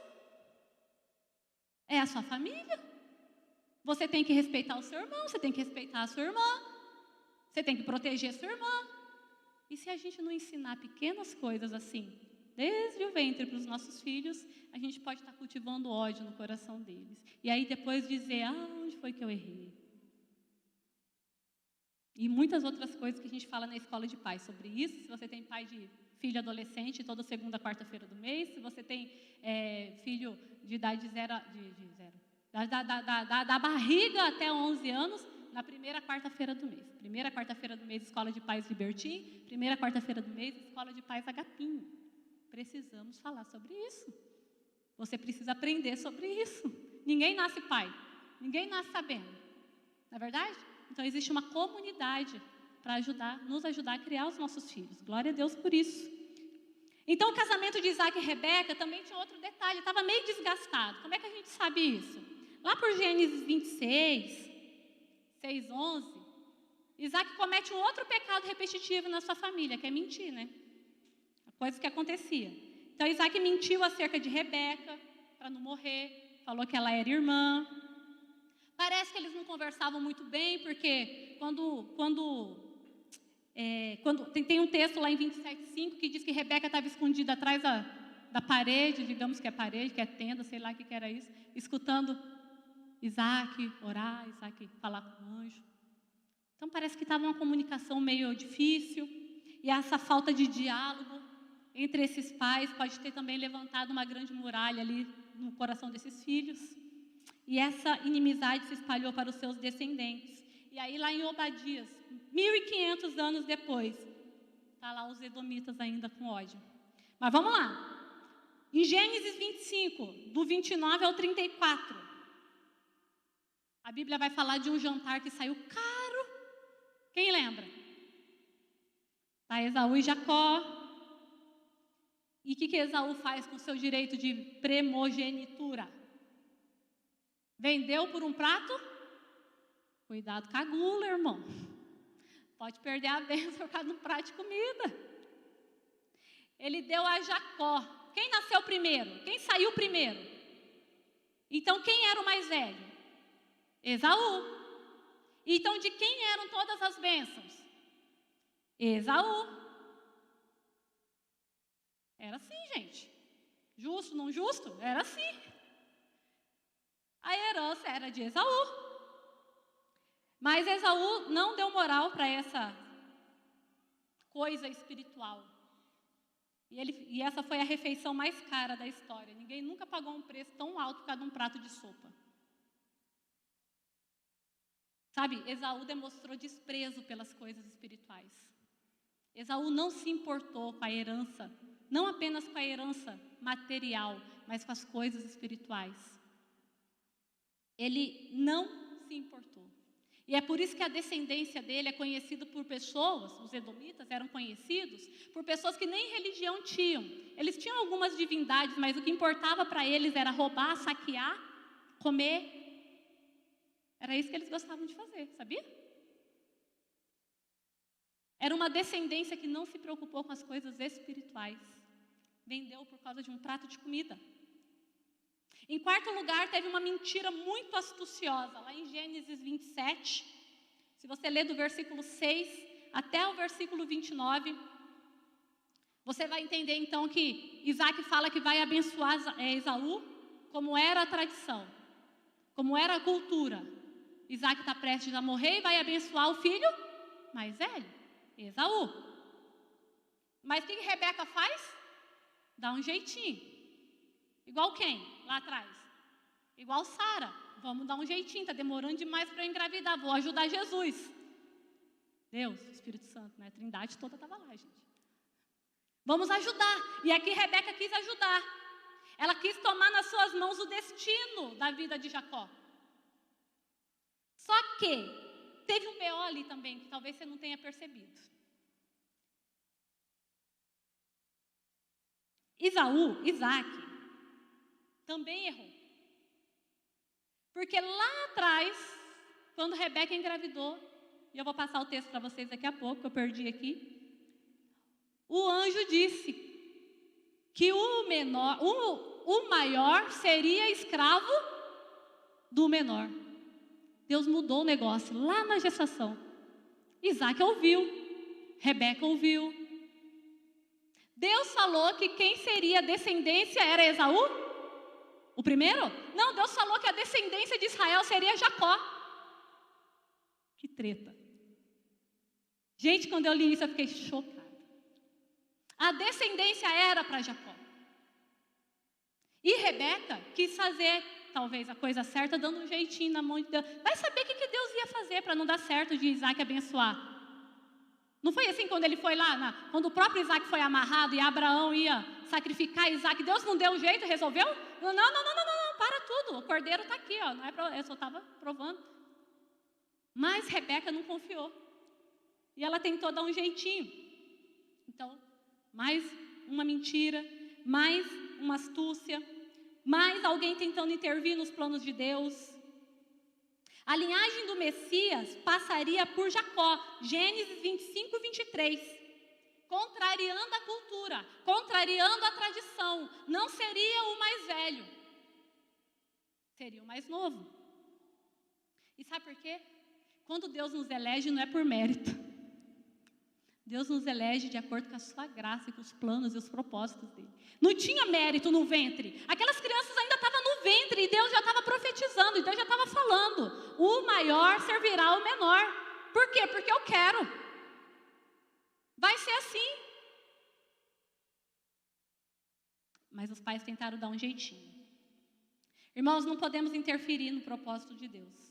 É a sua família. Você tem que respeitar o seu irmão, você tem que respeitar a sua irmã, você tem que proteger a sua irmã. E se a gente não ensinar pequenas coisas assim, desde o ventre para os nossos filhos, a gente pode estar cultivando ódio no coração deles. E aí depois dizer, onde foi que eu errei? E muitas outras coisas que a gente fala na escola de pais sobre isso. Se você tem pai de filho adolescente, toda segunda, quarta-feira do mês. Se você tem filho de idade da barriga até 11 anos, na primeira quarta-feira do mês. Primeira quarta-feira do mês, escola de pais Libertim. Primeira quarta-feira do mês, escola de pais Agapinho. Precisamos falar sobre isso. Você precisa aprender sobre isso. Ninguém nasce pai. Ninguém nasce sabendo. Não é verdade? Então, existe uma comunidade para nos ajudar a criar os nossos filhos. Glória a Deus por isso. Então, o casamento de Isaac e Rebeca também tinha outro detalhe. Estava meio desgastado. Como é que a gente sabe isso? Lá por Gênesis 26, 6, 11, Isaac comete um outro pecado repetitivo na sua família, que é mentir, né? Coisa que acontecia. Então, Isaac mentiu acerca de Rebeca, para não morrer. Falou que ela era irmã. Parece que eles não conversavam muito bem, porque tem um texto lá em 27:5 que diz que Rebeca estava escondida atrás da parede, digamos que é parede, que é tenda, sei lá o que era isso, escutando Isaac orar, Isaac falar com o anjo. Então parece que estava uma comunicação meio difícil, e essa falta de diálogo entre esses pais pode ter também levantado uma grande muralha ali no coração desses filhos. E essa inimizade se espalhou para os seus descendentes. E aí lá em Obadias, 1500 anos depois, está lá os edomitas ainda com ódio. Mas vamos lá. Em Gênesis 25, do 29 ao 34, a Bíblia vai falar de um jantar que saiu caro. Quem lembra? Está Esaú e Jacó. E o que Esaú faz com o seu direito de primogenitura? Vendeu por um prato? Cuidado com a gula, irmão. Pode perder a bênção por causa de um prato de comida. Ele deu a Jacó. Quem nasceu primeiro? Quem saiu primeiro? Então, quem era o mais velho? Esaú. Então, de quem eram todas as bênçãos? Esaú. Era assim, gente. Justo, não justo? Era assim. A herança era de Esaú. Mas Esaú não deu moral para essa coisa espiritual. E essa foi a refeição mais cara da história. Ninguém nunca pagou um preço tão alto por causa de um prato de sopa. Sabe, Esaú demonstrou desprezo pelas coisas espirituais. Esaú não se importou com a herança, não apenas com a herança material, mas com as coisas espirituais. Ele não se importou. E é por isso que a descendência dele é conhecida por pessoas, os edomitas eram conhecidos por pessoas que nem religião tinham. Eles tinham algumas divindades, mas o que importava para eles era roubar, saquear, comer. Era isso que eles gostavam de fazer, sabia? Era uma descendência que não se preocupou com as coisas espirituais. Vendeu por causa de um prato de comida. Em quarto lugar, teve uma mentira muito astuciosa, lá em Gênesis 27. Se você ler do versículo 6 até o versículo 29, você vai entender então que Isaac fala que vai abençoar Esaú, como era a tradição, como era a cultura. Isaac está prestes a morrer e vai abençoar o filho mais velho, Esaú. Mas o que Rebeca faz? Dá um jeitinho. Igual quem? Lá atrás. Igual Sara. Vamos dar um jeitinho, está demorando demais para eu engravidar. Vou ajudar Jesus. Deus, Espírito Santo, né? A Trindade toda estava lá, gente. Vamos ajudar. E aqui Rebeca quis ajudar. Ela quis tomar nas suas mãos o destino da vida de Jacó. Só que teve um BO ali também, que talvez você não tenha percebido. Isaac, também errou. Porque lá atrás, quando Rebeca engravidou, e eu vou passar o texto para vocês daqui a pouco, que eu perdi aqui. o anjo disse que o maior seria escravo do menor. Deus mudou o negócio lá na gestação. Isaac ouviu, Rebeca ouviu. Deus falou que quem seria a descendência era Esaú? O primeiro? Não, Deus falou que a descendência de Israel seria Jacó. Que treta. Gente, quando eu li isso, eu fiquei chocada. A descendência era para Jacó. E Rebeca quis fazer, talvez, a coisa certa, dando um jeitinho na mão de Deus. Vai saber o que Deus ia fazer para não dar certo de Isaac abençoar. Não foi assim quando ele foi lá, quando o próprio Isaac foi amarrado e Abraão ia sacrificar Isaac, Deus não deu um jeito, resolveu? Não, para tudo, o cordeiro está aqui, ó, não é eu só estava provando. Mas Rebeca não confiou. E ela tentou dar um jeitinho. Então, mais uma mentira, mais uma astúcia, mais alguém tentando intervir nos planos de Deus. A linhagem do Messias passaria por Jacó, Gênesis 25, 23. Contrariando a cultura, contrariando a tradição. Não seria o mais velho, seria o mais novo. E sabe por quê? Quando Deus nos elege, não é por mérito. Deus nos elege de acordo com a sua graça e com os planos e os propósitos dele. Não tinha mérito no ventre. Aquelas crianças ainda estavam no ventre e Deus já estava profetizando, e Deus já estava falando. O maior servirá ao menor. Por quê? Porque eu quero. Vai ser assim. Mas os pais tentaram dar um jeitinho. Irmãos, não podemos interferir no propósito de Deus.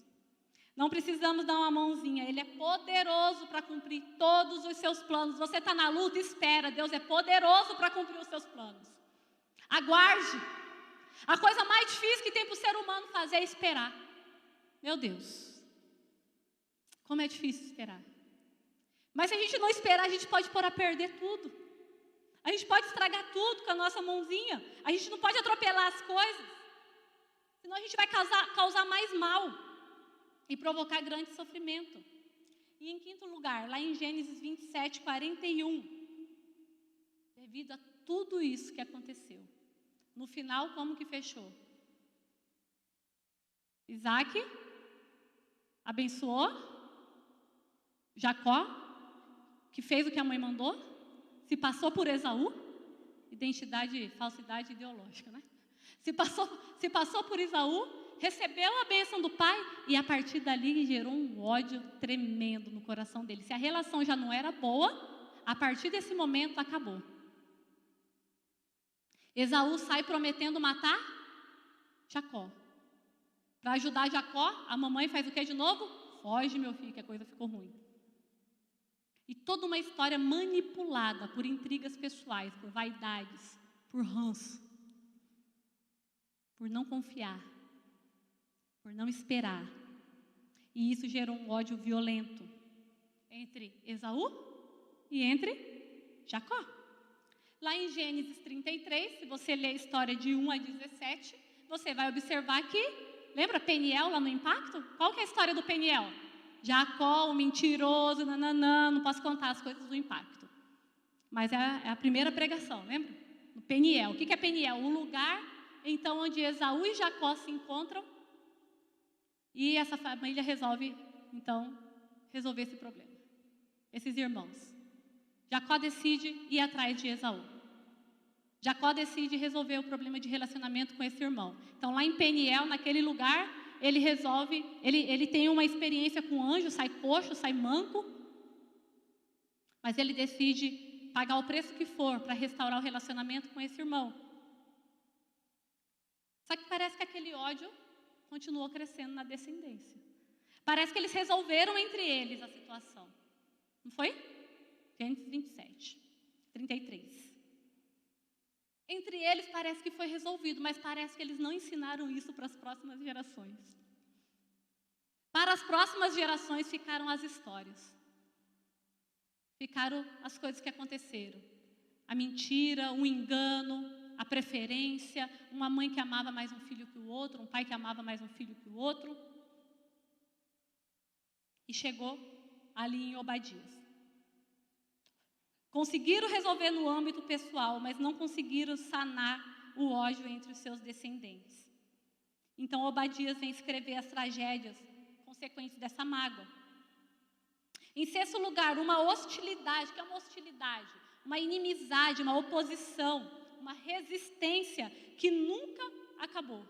Não precisamos dar uma mãozinha. Ele é poderoso para cumprir todos os seus planos. Você está na luta, espera. Deus é poderoso para cumprir os seus planos. Aguarde. A coisa mais difícil que tem para o ser humano fazer é esperar. Meu Deus, como é difícil esperar. Mas se a gente não esperar, a gente pode pôr a perder tudo. A gente pode estragar tudo com a nossa mãozinha. A gente não pode atropelar as coisas. Senão a gente vai causar mais mal e provocar grande sofrimento. E em quinto lugar, lá em Gênesis 27, 41, devido a tudo isso que aconteceu, no final, como que fechou? Isaac abençoou Jacó, que fez o que a mãe mandou, se passou por Esaú, falsidade ideológica, né? Se passou por Esaú, recebeu a bênção do pai e a partir dali gerou um ódio tremendo no coração dele. Se a relação já não era boa, a partir desse momento acabou. Esaú sai prometendo matar Jacó. Para ajudar Jacó, a mamãe faz o que de novo? Foge, meu filho, que a coisa ficou ruim. E toda uma história manipulada por intrigas pessoais, por vaidades, por ranço, por não confiar, por não esperar. E isso gerou um ódio violento entre Esaú e entre Jacó. Lá em Gênesis 33, se você ler a história de 1 a 17, você vai observar que, lembra Peniel lá no impacto? Qual que é a história do Peniel? Jacó, o mentiroso, não posso contar as coisas do impacto. Mas é a primeira pregação, lembra? No Peniel. O que é Peniel? O lugar, então, onde Esaú e Jacó se encontram. E essa família resolve, então, resolver esse problema. Esses irmãos. Jacó decide ir atrás de Esaú. Jacó decide resolver o problema de relacionamento com esse irmão. Então, lá em Peniel, naquele lugar, ele resolve, ele tem uma experiência com o anjo, sai coxo, sai manco. Mas ele decide pagar o preço que for para restaurar o relacionamento com esse irmão. Só que parece que aquele ódio continuou crescendo na descendência. Parece que eles resolveram entre eles a situação. Não foi? Gênesis 27, 33. Entre eles parece que foi resolvido, mas parece que eles não ensinaram isso para as próximas gerações. Para as próximas gerações ficaram as histórias. Ficaram as coisas que aconteceram. A mentira, o engano, a preferência, uma mãe que amava mais um filho que o outro, um pai que amava mais um filho que o outro. E chegou ali em Obadias. Conseguiram resolver no âmbito pessoal, mas não conseguiram sanar o ódio entre os seus descendentes. Então, Obadias vem escrever as tragédias consequentes dessa mágoa. Em sexto lugar, uma hostilidade. O que é uma hostilidade? Uma inimizade, uma oposição, uma resistência que nunca acabou.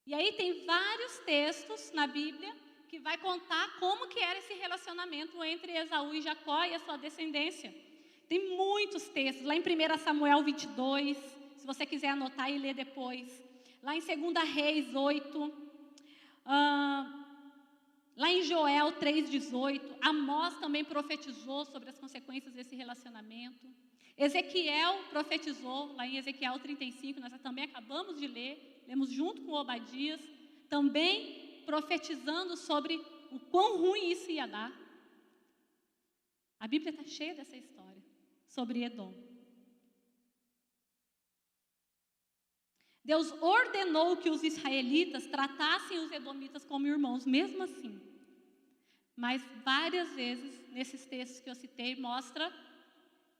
E aí tem vários textos na Bíblia que vai contar como que era esse relacionamento entre Esaú e Jacó e a sua descendência. Tem muitos textos, lá em 1 Samuel 22, se você quiser anotar e ler depois. Lá em 2 Reis 8, lá em Joel 3,18, Amós também profetizou sobre as consequências desse relacionamento. Ezequiel profetizou, lá em Ezequiel 35, nós também acabamos de ler, lemos junto com Obadias, também profetizando sobre o quão ruim isso ia dar. A Bíblia está cheia dessa história sobre Edom. Deus ordenou que os israelitas tratassem os edomitas como irmãos, mesmo assim. Mas várias vezes, nesses textos que eu citei, mostra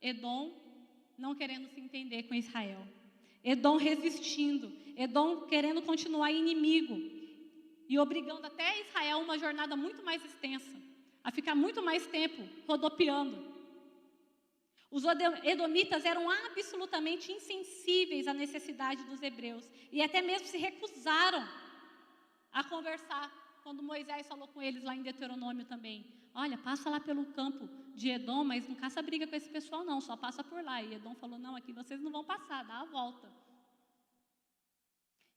Edom não querendo se entender com Israel. Edom resistindo, Edom querendo continuar inimigo e obrigando até Israel uma jornada muito mais extensa, a ficar muito mais tempo rodopiando. Os edomitas eram absolutamente insensíveis à necessidade dos hebreus e até mesmo se recusaram a conversar quando Moisés falou com eles lá em Deuteronômio também. Olha, passa lá pelo campo de Edom, mas não caça briga com esse pessoal não, só passa por lá. E Edom falou, não, aqui vocês não vão passar, dá a volta.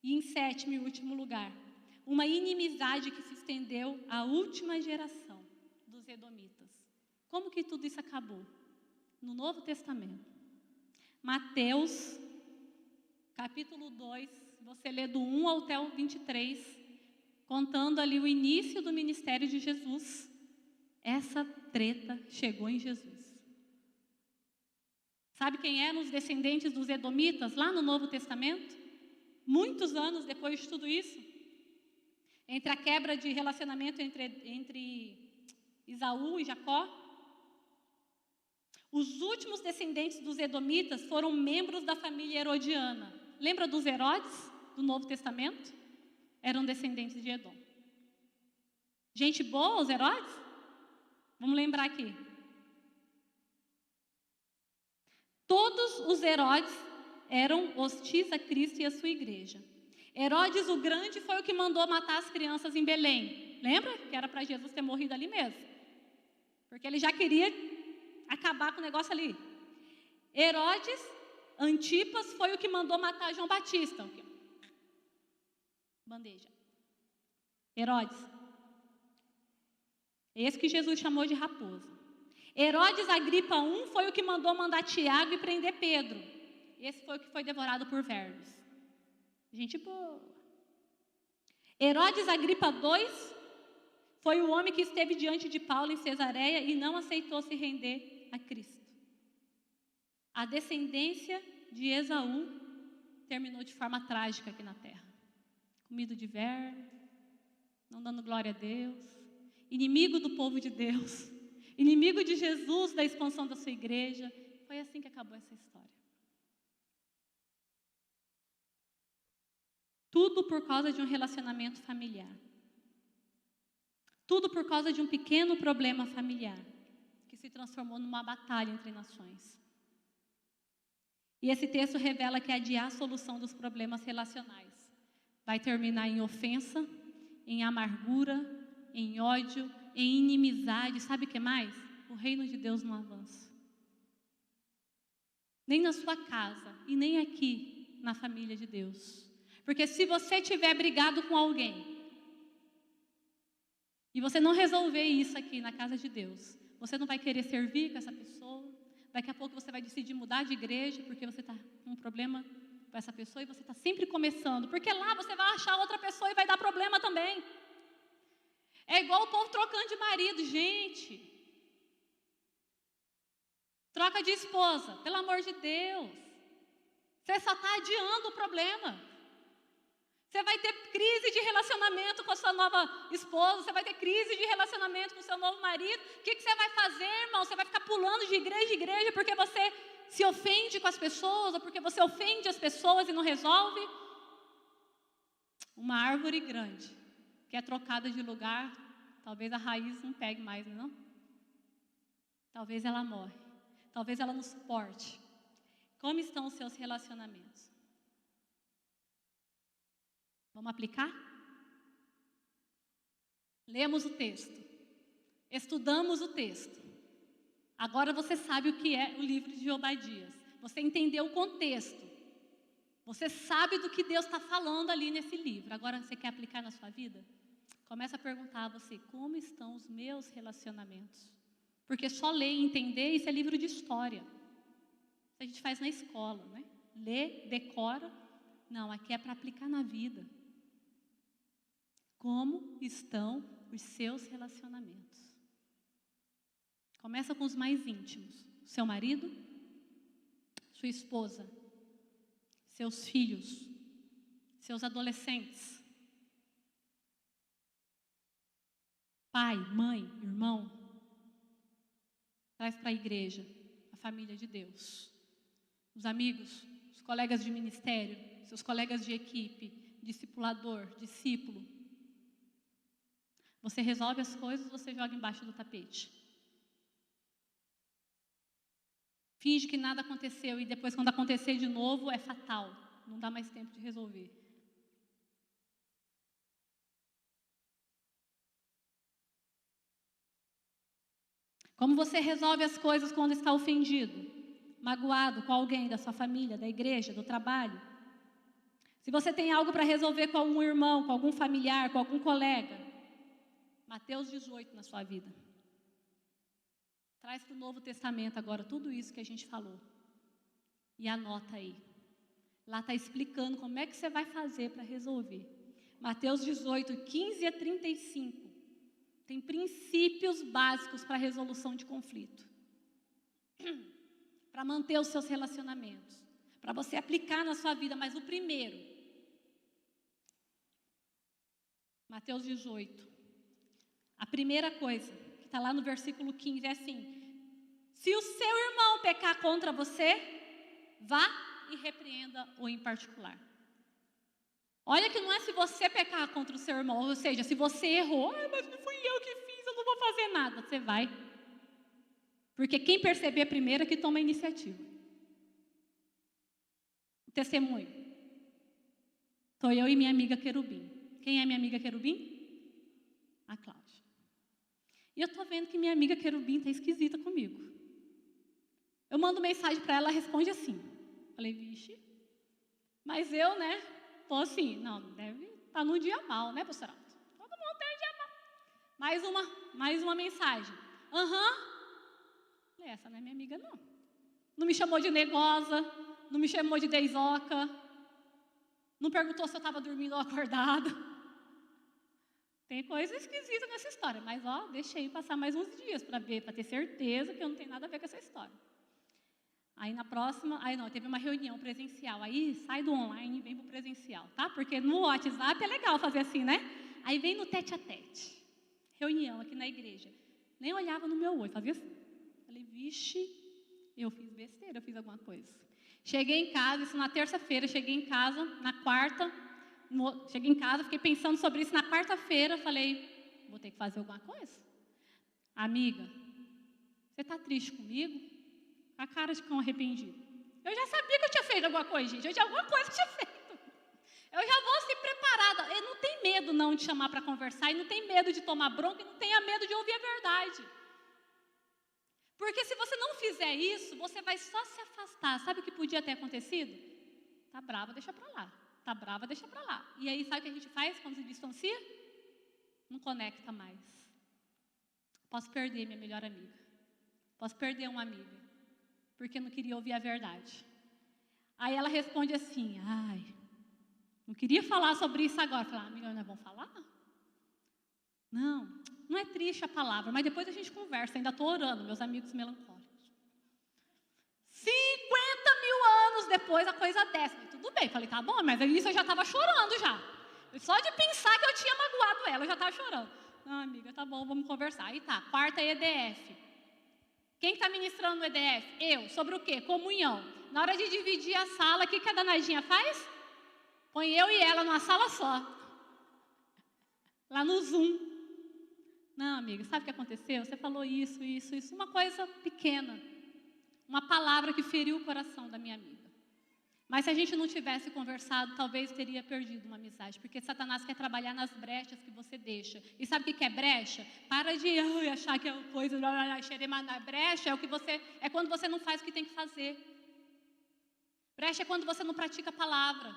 E em sétimo e último lugar, uma inimizade que se estendeu à última geração dos edomitas. Como que tudo isso acabou? No Novo Testamento. Mateus, capítulo 2, você lê do 1 até o 23, contando ali o início do ministério de Jesus. Essa treta chegou em Jesus. Sabe quem eram os descendentes dos edomitas lá no Novo Testamento? Muitos anos depois de tudo isso, entre a quebra de relacionamento entre Esaú e Jacó, os últimos descendentes dos edomitas foram membros da família herodiana. Lembra dos Herodes do Novo Testamento? Eram descendentes de Edom. Gente boa, os Herodes? Vamos lembrar aqui. Todos os Herodes eram hostis a Cristo e a sua igreja. Herodes o Grande foi o que mandou matar as crianças em Belém. Lembra? Que era para Jesus ter morrido ali mesmo. Porque ele já queria acabar com o negócio ali. Herodes Antipas foi o que mandou matar João Batista. Aqui. Bandeja. Herodes. Esse que Jesus chamou de raposa. Herodes Agripa I foi o que mandou mandar Tiago e prender Pedro. Esse foi o que foi devorado por vermes. Gente boa. Herodes Agripa II foi o homem que esteve diante de Paulo em Cesareia e não aceitou se render a Cristo. A descendência de Esaú terminou de forma trágica aqui na terra. Comido de verme, não dando glória a Deus, inimigo do povo de Deus, inimigo de Jesus, da expansão da sua igreja. Foi assim que acabou essa história. Tudo por causa de um relacionamento familiar. Tudo por causa de um pequeno problema familiar, que se transformou numa batalha entre nações. E esse texto revela que adiar a solução dos problemas relacionais vai terminar em ofensa, em amargura, em ódio, em inimizade. Sabe o que mais? O reino de Deus não avança. Nem na sua casa e nem aqui na família de Deus. Porque se você tiver brigado com alguém e você não resolver isso aqui na casa de Deus, você não vai querer servir com essa pessoa. Daqui a pouco você vai decidir mudar de igreja porque você está com um problema com essa pessoa e você está sempre começando. Porque lá você vai achar outra pessoa e vai dar problema também. É igual o povo trocando de marido, gente. Troca de esposa, pelo amor de Deus. Você só está adiando o problema. Você vai ter crise de relacionamento com a sua nova esposa, você vai ter crise de relacionamento com o seu novo marido. O que você vai fazer, irmão? Você vai ficar pulando de igreja em igreja porque você se ofende com as pessoas, ou porque você ofende as pessoas e não resolve? Uma árvore grande, que é trocada de lugar, talvez a raiz não pegue mais, não? Talvez ela morre, talvez ela não suporte. Como estão os seus relacionamentos? Vamos aplicar? Lemos o texto, estudamos o texto. Agora você sabe o que é o livro de Obadias. Você entendeu o contexto. Você sabe do que Deus está falando ali nesse livro. Agora você quer aplicar na sua vida? Começa a perguntar a você, como estão os meus relacionamentos? Porque só ler e entender, isso é livro de história. Isso a gente faz na escola, né? Lê, decora. Não, aqui é para aplicar na vida. Como estão os seus relacionamentos? Começa com os mais íntimos. Seu marido, sua esposa, seus filhos, seus adolescentes, pai, mãe, irmão. Traz para a igreja, a família de Deus. Os amigos, os colegas de ministério, seus colegas de equipe, discipulador, discípulo. Você resolve as coisas, você joga embaixo do tapete. Finge que nada aconteceu e depois, quando acontecer de novo, é fatal. Não dá mais tempo de resolver. Como você resolve as coisas quando está ofendido, magoado com alguém da sua família, da igreja, do trabalho? Se você tem algo para resolver com algum irmão, com algum familiar, com algum colega, Mateus 18 na sua vida. Traz para o Novo Testamento agora tudo isso que a gente falou. E anota aí. Lá está explicando como é que você vai fazer para resolver. Mateus 18, 15 a 35. Tem princípios básicos para a resolução de conflito. Para manter os seus relacionamentos. Para você aplicar na sua vida. Mas o primeiro. Mateus 18. A primeira coisa, que está lá no versículo 15, é assim: se o seu irmão pecar contra você, vá e repreenda-o em particular. Olha que não é se você pecar contra o seu irmão, ou seja, se você errou, mas não fui eu que fiz, eu não vou fazer nada. Você vai. Porque quem perceber primeiro é que toma a iniciativa. O testemunho. Sou eu e minha amiga Querubim. Quem é minha amiga Querubim? A Cláudia. E eu estou vendo que minha amiga Querubim está esquisita comigo. Eu mando mensagem para ela, ela responde assim. Falei, vixe. Mas eu, né, tô assim, não, deve estar num dia mal, né, pastora? Todo mundo tem um dia mal. Mais uma mensagem. Falei, essa não é minha amiga, não. Não me chamou de negosa, não me chamou de deizoca, não perguntou se eu estava dormindo ou acordada. Tem coisa esquisita nessa história, mas deixei passar mais uns dias para ver, para ter certeza que eu não tenho nada a ver com essa história. Aí na próxima, teve uma reunião presencial, aí sai do online e vem para o presencial, tá? Porque no WhatsApp é legal fazer assim, né? Aí vem no tete-a-tete, reunião aqui na igreja. Nem olhava no meu olho, fazia assim. Falei, vixe, eu fiz besteira, eu fiz alguma coisa. Cheguei em casa, isso na terça-feira, cheguei em casa, na quarta, cheguei em casa, fiquei pensando sobre isso na quarta-feira, falei, vou ter que fazer alguma coisa. Amiga, você está triste comigo? A cara de cão arrependido. Eu já sabia que eu tinha feito alguma coisa, gente. Eu tinha alguma coisa que tinha feito. Eu já vou assim preparada. Eu não tenho medo não de chamar para conversar, e não tenho medo de tomar bronca, e não tenha medo de ouvir a verdade. Porque se você não fizer isso, você vai só se afastar. Sabe o que podia ter acontecido? Tá brava, deixa para lá. Tá brava, deixa para lá. E aí, sabe o que a gente faz quando se distancia? Não conecta mais. Posso perder minha melhor amiga. Posso perder uma amiga. Porque não queria ouvir a verdade. Aí ela responde assim, não queria falar sobre isso agora. Eu falei, amiga, nós vamos falar? Não é triste a palavra, mas depois a gente conversa, ainda estou orando, meus amigos melancólicos. 50 mil anos depois a coisa desce. Tudo bem, falei, tá bom, mas isso eu já estava chorando já. Só de pensar que eu tinha magoado ela, eu já estava chorando. Ah, amiga, tá bom, vamos conversar. Aí tá, quarta EDF. Quem está ministrando no EDF? Eu. Sobre o quê? Comunhão. Na hora de dividir a sala, o que a danadinha faz? Põe eu e ela numa sala só. Lá no Zoom. Não, amiga, sabe o que aconteceu? Você falou isso. Uma coisa pequena. Uma palavra que feriu o coração da minha amiga. Mas se a gente não tivesse conversado, talvez teria perdido uma amizade. Porque Satanás quer trabalhar nas brechas que você deixa. E sabe o que é brecha? Para de achar que é coisa, na brecha é quando você não faz o que tem que fazer. Brecha é quando você não pratica a palavra.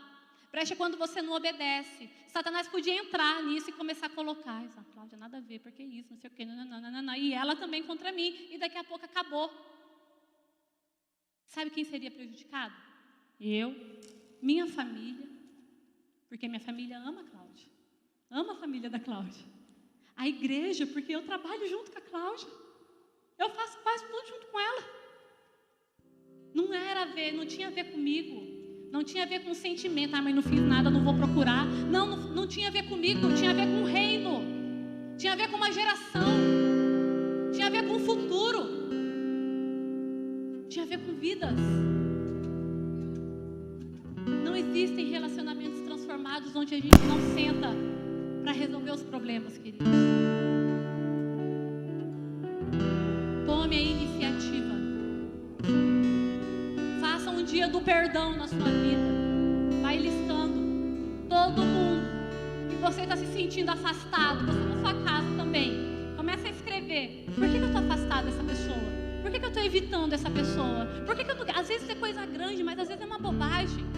Brecha é quando você não obedece. Satanás podia entrar nisso e começar a colocar. Cláudia, nada a ver, porque isso, não sei o quê. Não. E ela também contra mim. E daqui a pouco acabou. Sabe quem seria prejudicado? Eu, minha família, porque minha família ama a Cláudia, ama a família da Cláudia. A igreja, porque eu trabalho junto com a Cláudia, eu faço quase tudo junto com ela. Não tinha a ver comigo, não tinha a ver com sentimento, mas não fiz nada, não vou procurar. Não tinha a ver comigo, tinha a ver com o reino, tinha a ver com uma geração, tinha a ver com o futuro, tinha a ver com vidas. Não existem relacionamentos transformados onde a gente não senta para resolver os problemas, queridos. Tome a iniciativa. Faça um dia do perdão na sua vida. Vai listando todo mundo que você está se sentindo afastado. Você na sua casa também. Começa a escrever. Por que eu estou afastado dessa pessoa? Por que eu estou evitando essa pessoa? Às vezes é coisa grande, mas às vezes é uma bobagem.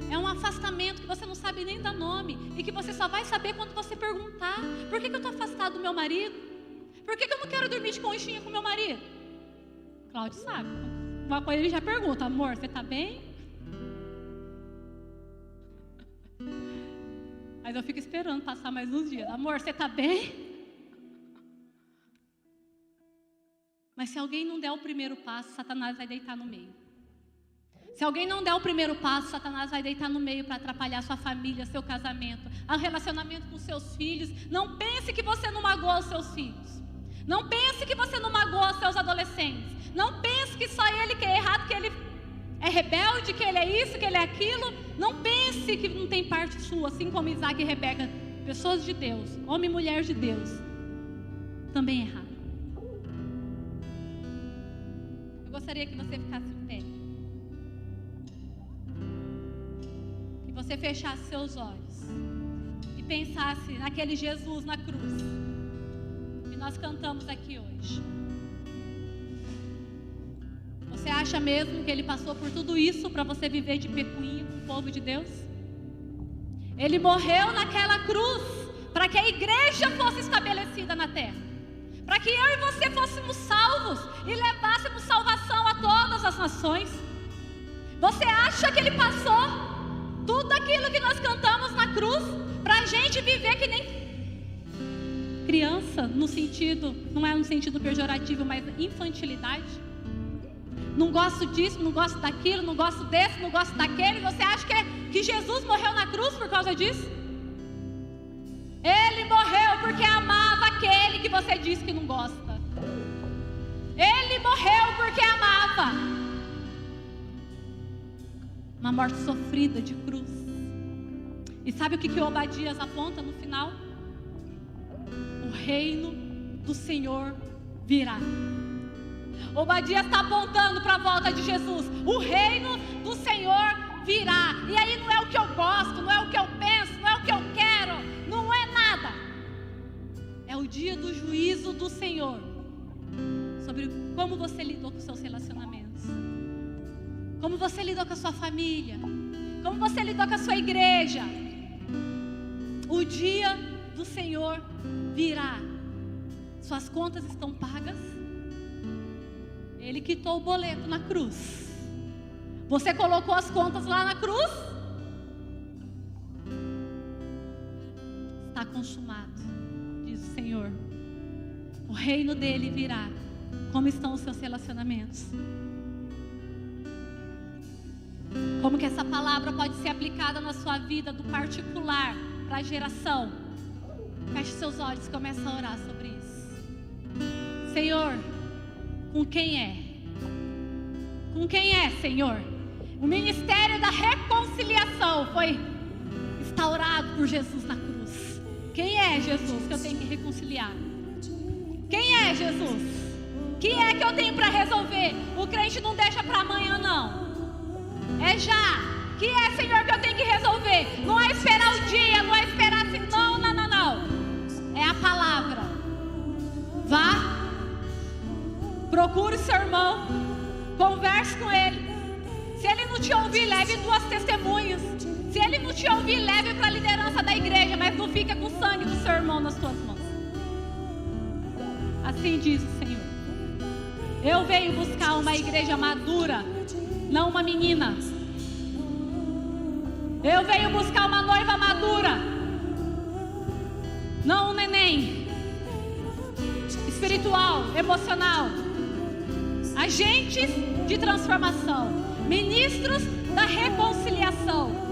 É um afastamento que você não sabe nem dar nome e que você só vai saber quando você perguntar. Por que eu estou afastado do meu marido? Por que eu não quero dormir de conchinha com meu marido? Cláudio sabe. Uma coisa ele já pergunta: amor, você está bem? Mas eu fico esperando passar mais uns dias. Amor, você está bem? Mas se alguém não der o primeiro passo, Satanás vai deitar no meio. Se alguém não der o primeiro passo, Satanás vai deitar no meio para atrapalhar sua família, seu casamento, o relacionamento com seus filhos. Não pense que você não magoou os seus filhos. Não pense que você não magoou os seus adolescentes. Não pense que só ele que é errado, que ele é rebelde, que ele é isso, que ele é aquilo. Não pense que não tem parte sua, assim como Isaac e Rebeca, pessoas de Deus, homem e mulher de Deus, também erraram. Eu gostaria que você ficasse em pé. Que você fechasse seus olhos e pensasse naquele Jesus na cruz que nós cantamos aqui hoje. Você acha mesmo que ele passou por tudo isso para você viver de pecuinha com o povo de Deus? Ele morreu naquela cruz para que a igreja fosse estabelecida na terra, para que eu e você fôssemos salvos e levássemos salvação a todas as nações. Você acha que ele passou tudo aquilo que nós cantamos na cruz para a gente viver que nem criança, no sentido, não é no sentido pejorativo, mas infantilidade? Não gosto disso, não gosto daquilo, não gosto desse, não gosto daquele. Você acha que Jesus morreu na cruz por causa disso? Ele morreu porque amava aquele que você diz que não gosta. Ele morreu porque amava. Uma morte sofrida de cruz. E sabe o que Obadias aponta no final? O reino do Senhor virá. Obadias está apontando para a volta de Jesus. O reino do Senhor virá. E aí não é o que eu gosto, não é o que eu penso, não é o que eu quero, não é nada. É o dia do juízo do Senhor sobre como você lidou com seus relacionamentos, como você lidou com a sua família, como você lidou com a sua igreja. O dia do Senhor virá. Suas contas estão pagas. Ele quitou o boleto na cruz. Você colocou as contas lá na cruz? Está consumado, diz o Senhor. O reino dele virá. Como estão os seus relacionamentos? Como que essa palavra pode ser aplicada na sua vida, do particular para a geração. Feche seus olhos e comece a orar sobre isso. Senhor, com quem é? Com quem é, Senhor? O ministério da reconciliação foi instaurado por Jesus na cruz. Quem é Jesus que eu tenho que reconciliar? Quem é Jesus? Quem é que eu tenho para resolver? O crente não deixa para amanhã, não. É já. Que é, Senhor, que eu tenho que resolver? Não é esperar o dia, não é esperar assim, não. É a palavra. Vá, procure seu irmão, converse com ele. Se ele não te ouvir, leve 2 testemunhas. Se ele não te ouvir, leve para a liderança da igreja, mas não fica com o sangue do seu irmão nas tuas mãos. Assim diz o Senhor. Eu venho buscar uma igreja madura, não uma menina. Eu venho buscar uma noiva madura, não um neném. Espiritual, emocional. Agentes de transformação. Ministros da reconciliação.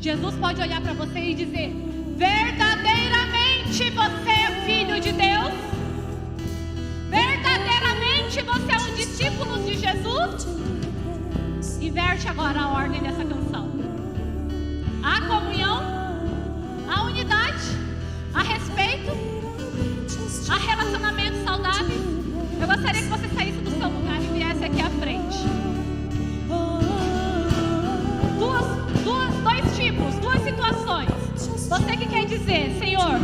Jesus pode olhar para você e dizer: verdadeiramente você é filho de Deus? Verdadeiramente você é um discípulo de Jesus? Inverte agora a ordem dessa canção. A comunhão, a unidade, a respeito, a relacionamentos saudáveis. Eu gostaria que você saísse do seu lugar e viesse aqui à frente. Duas situações. Você que quer dizer: Senhor,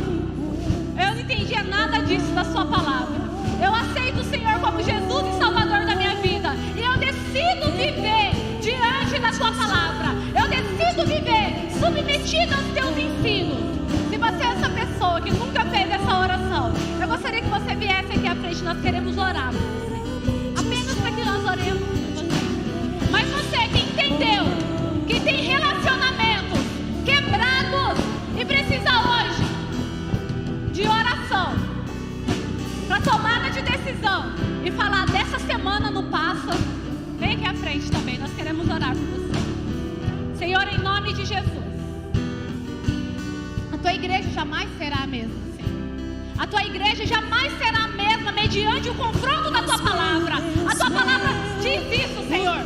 eu não entendia nada disso da sua palavra. Eu aceito o Senhor como Jesus e Salvador da minha vida. E eu decido viver diante da sua palavra. Eu decido viver submetido aos teus ensinos. Se você é essa pessoa que nunca fez essa oração, eu gostaria que você viesse aqui à frente. Nós queremos orar por você. Apenas para que nós oremos por você. Mas você que entendeu que tem relacionamentos quebrados e precisa hoje de oração para tomada de decisão e falar: dessa semana não passa, vem aqui à frente também, nós queremos orar por você. Senhor, em nome de Jesus, a tua igreja jamais será a mesma, Senhor. A tua igreja jamais será a mesma mediante o confronto da tua palavra. A tua palavra diz isso, Senhor.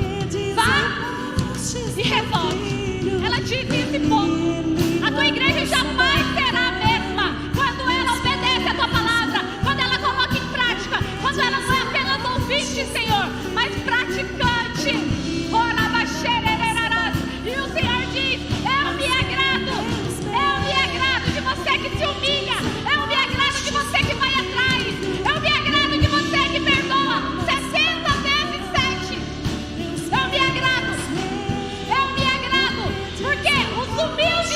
Vá e resolve. Ela diz isso e ponto. A tua igreja jamais será a mesma quando ela obedece a tua palavra, quando ela coloca em prática, quando ela não é apenas ouvinte, Senhor, mas praticante. E o Senhor diz: eu me agrado de você que se humilha, eu me agrado de você que vai atrás, eu me agrado de você que perdoa 70 vezes 7. Eu me agrado, porque os humildes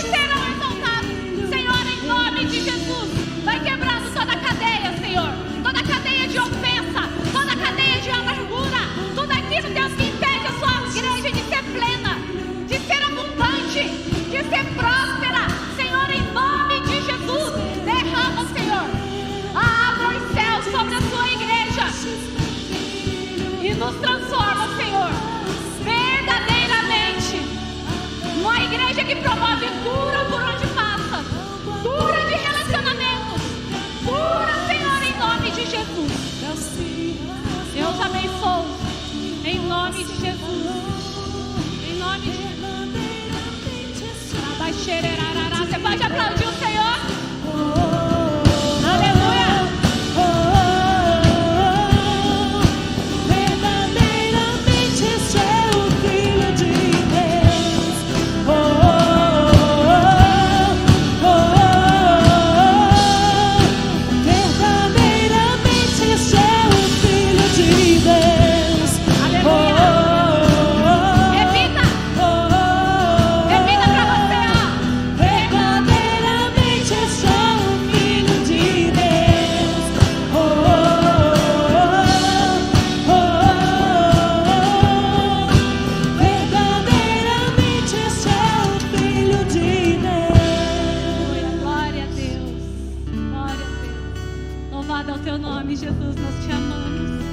nome, Jesus, nós te amamos.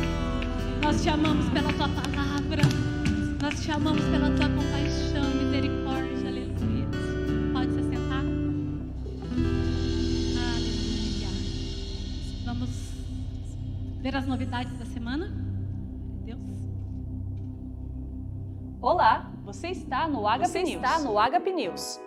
Nós te amamos pela tua palavra. Nós te amamos pela tua compaixão, misericórdia. Aleluia. Pode se sentar. Aleluia. Vamos ver as novidades da semana. Deus. Olá, você está no Agape News.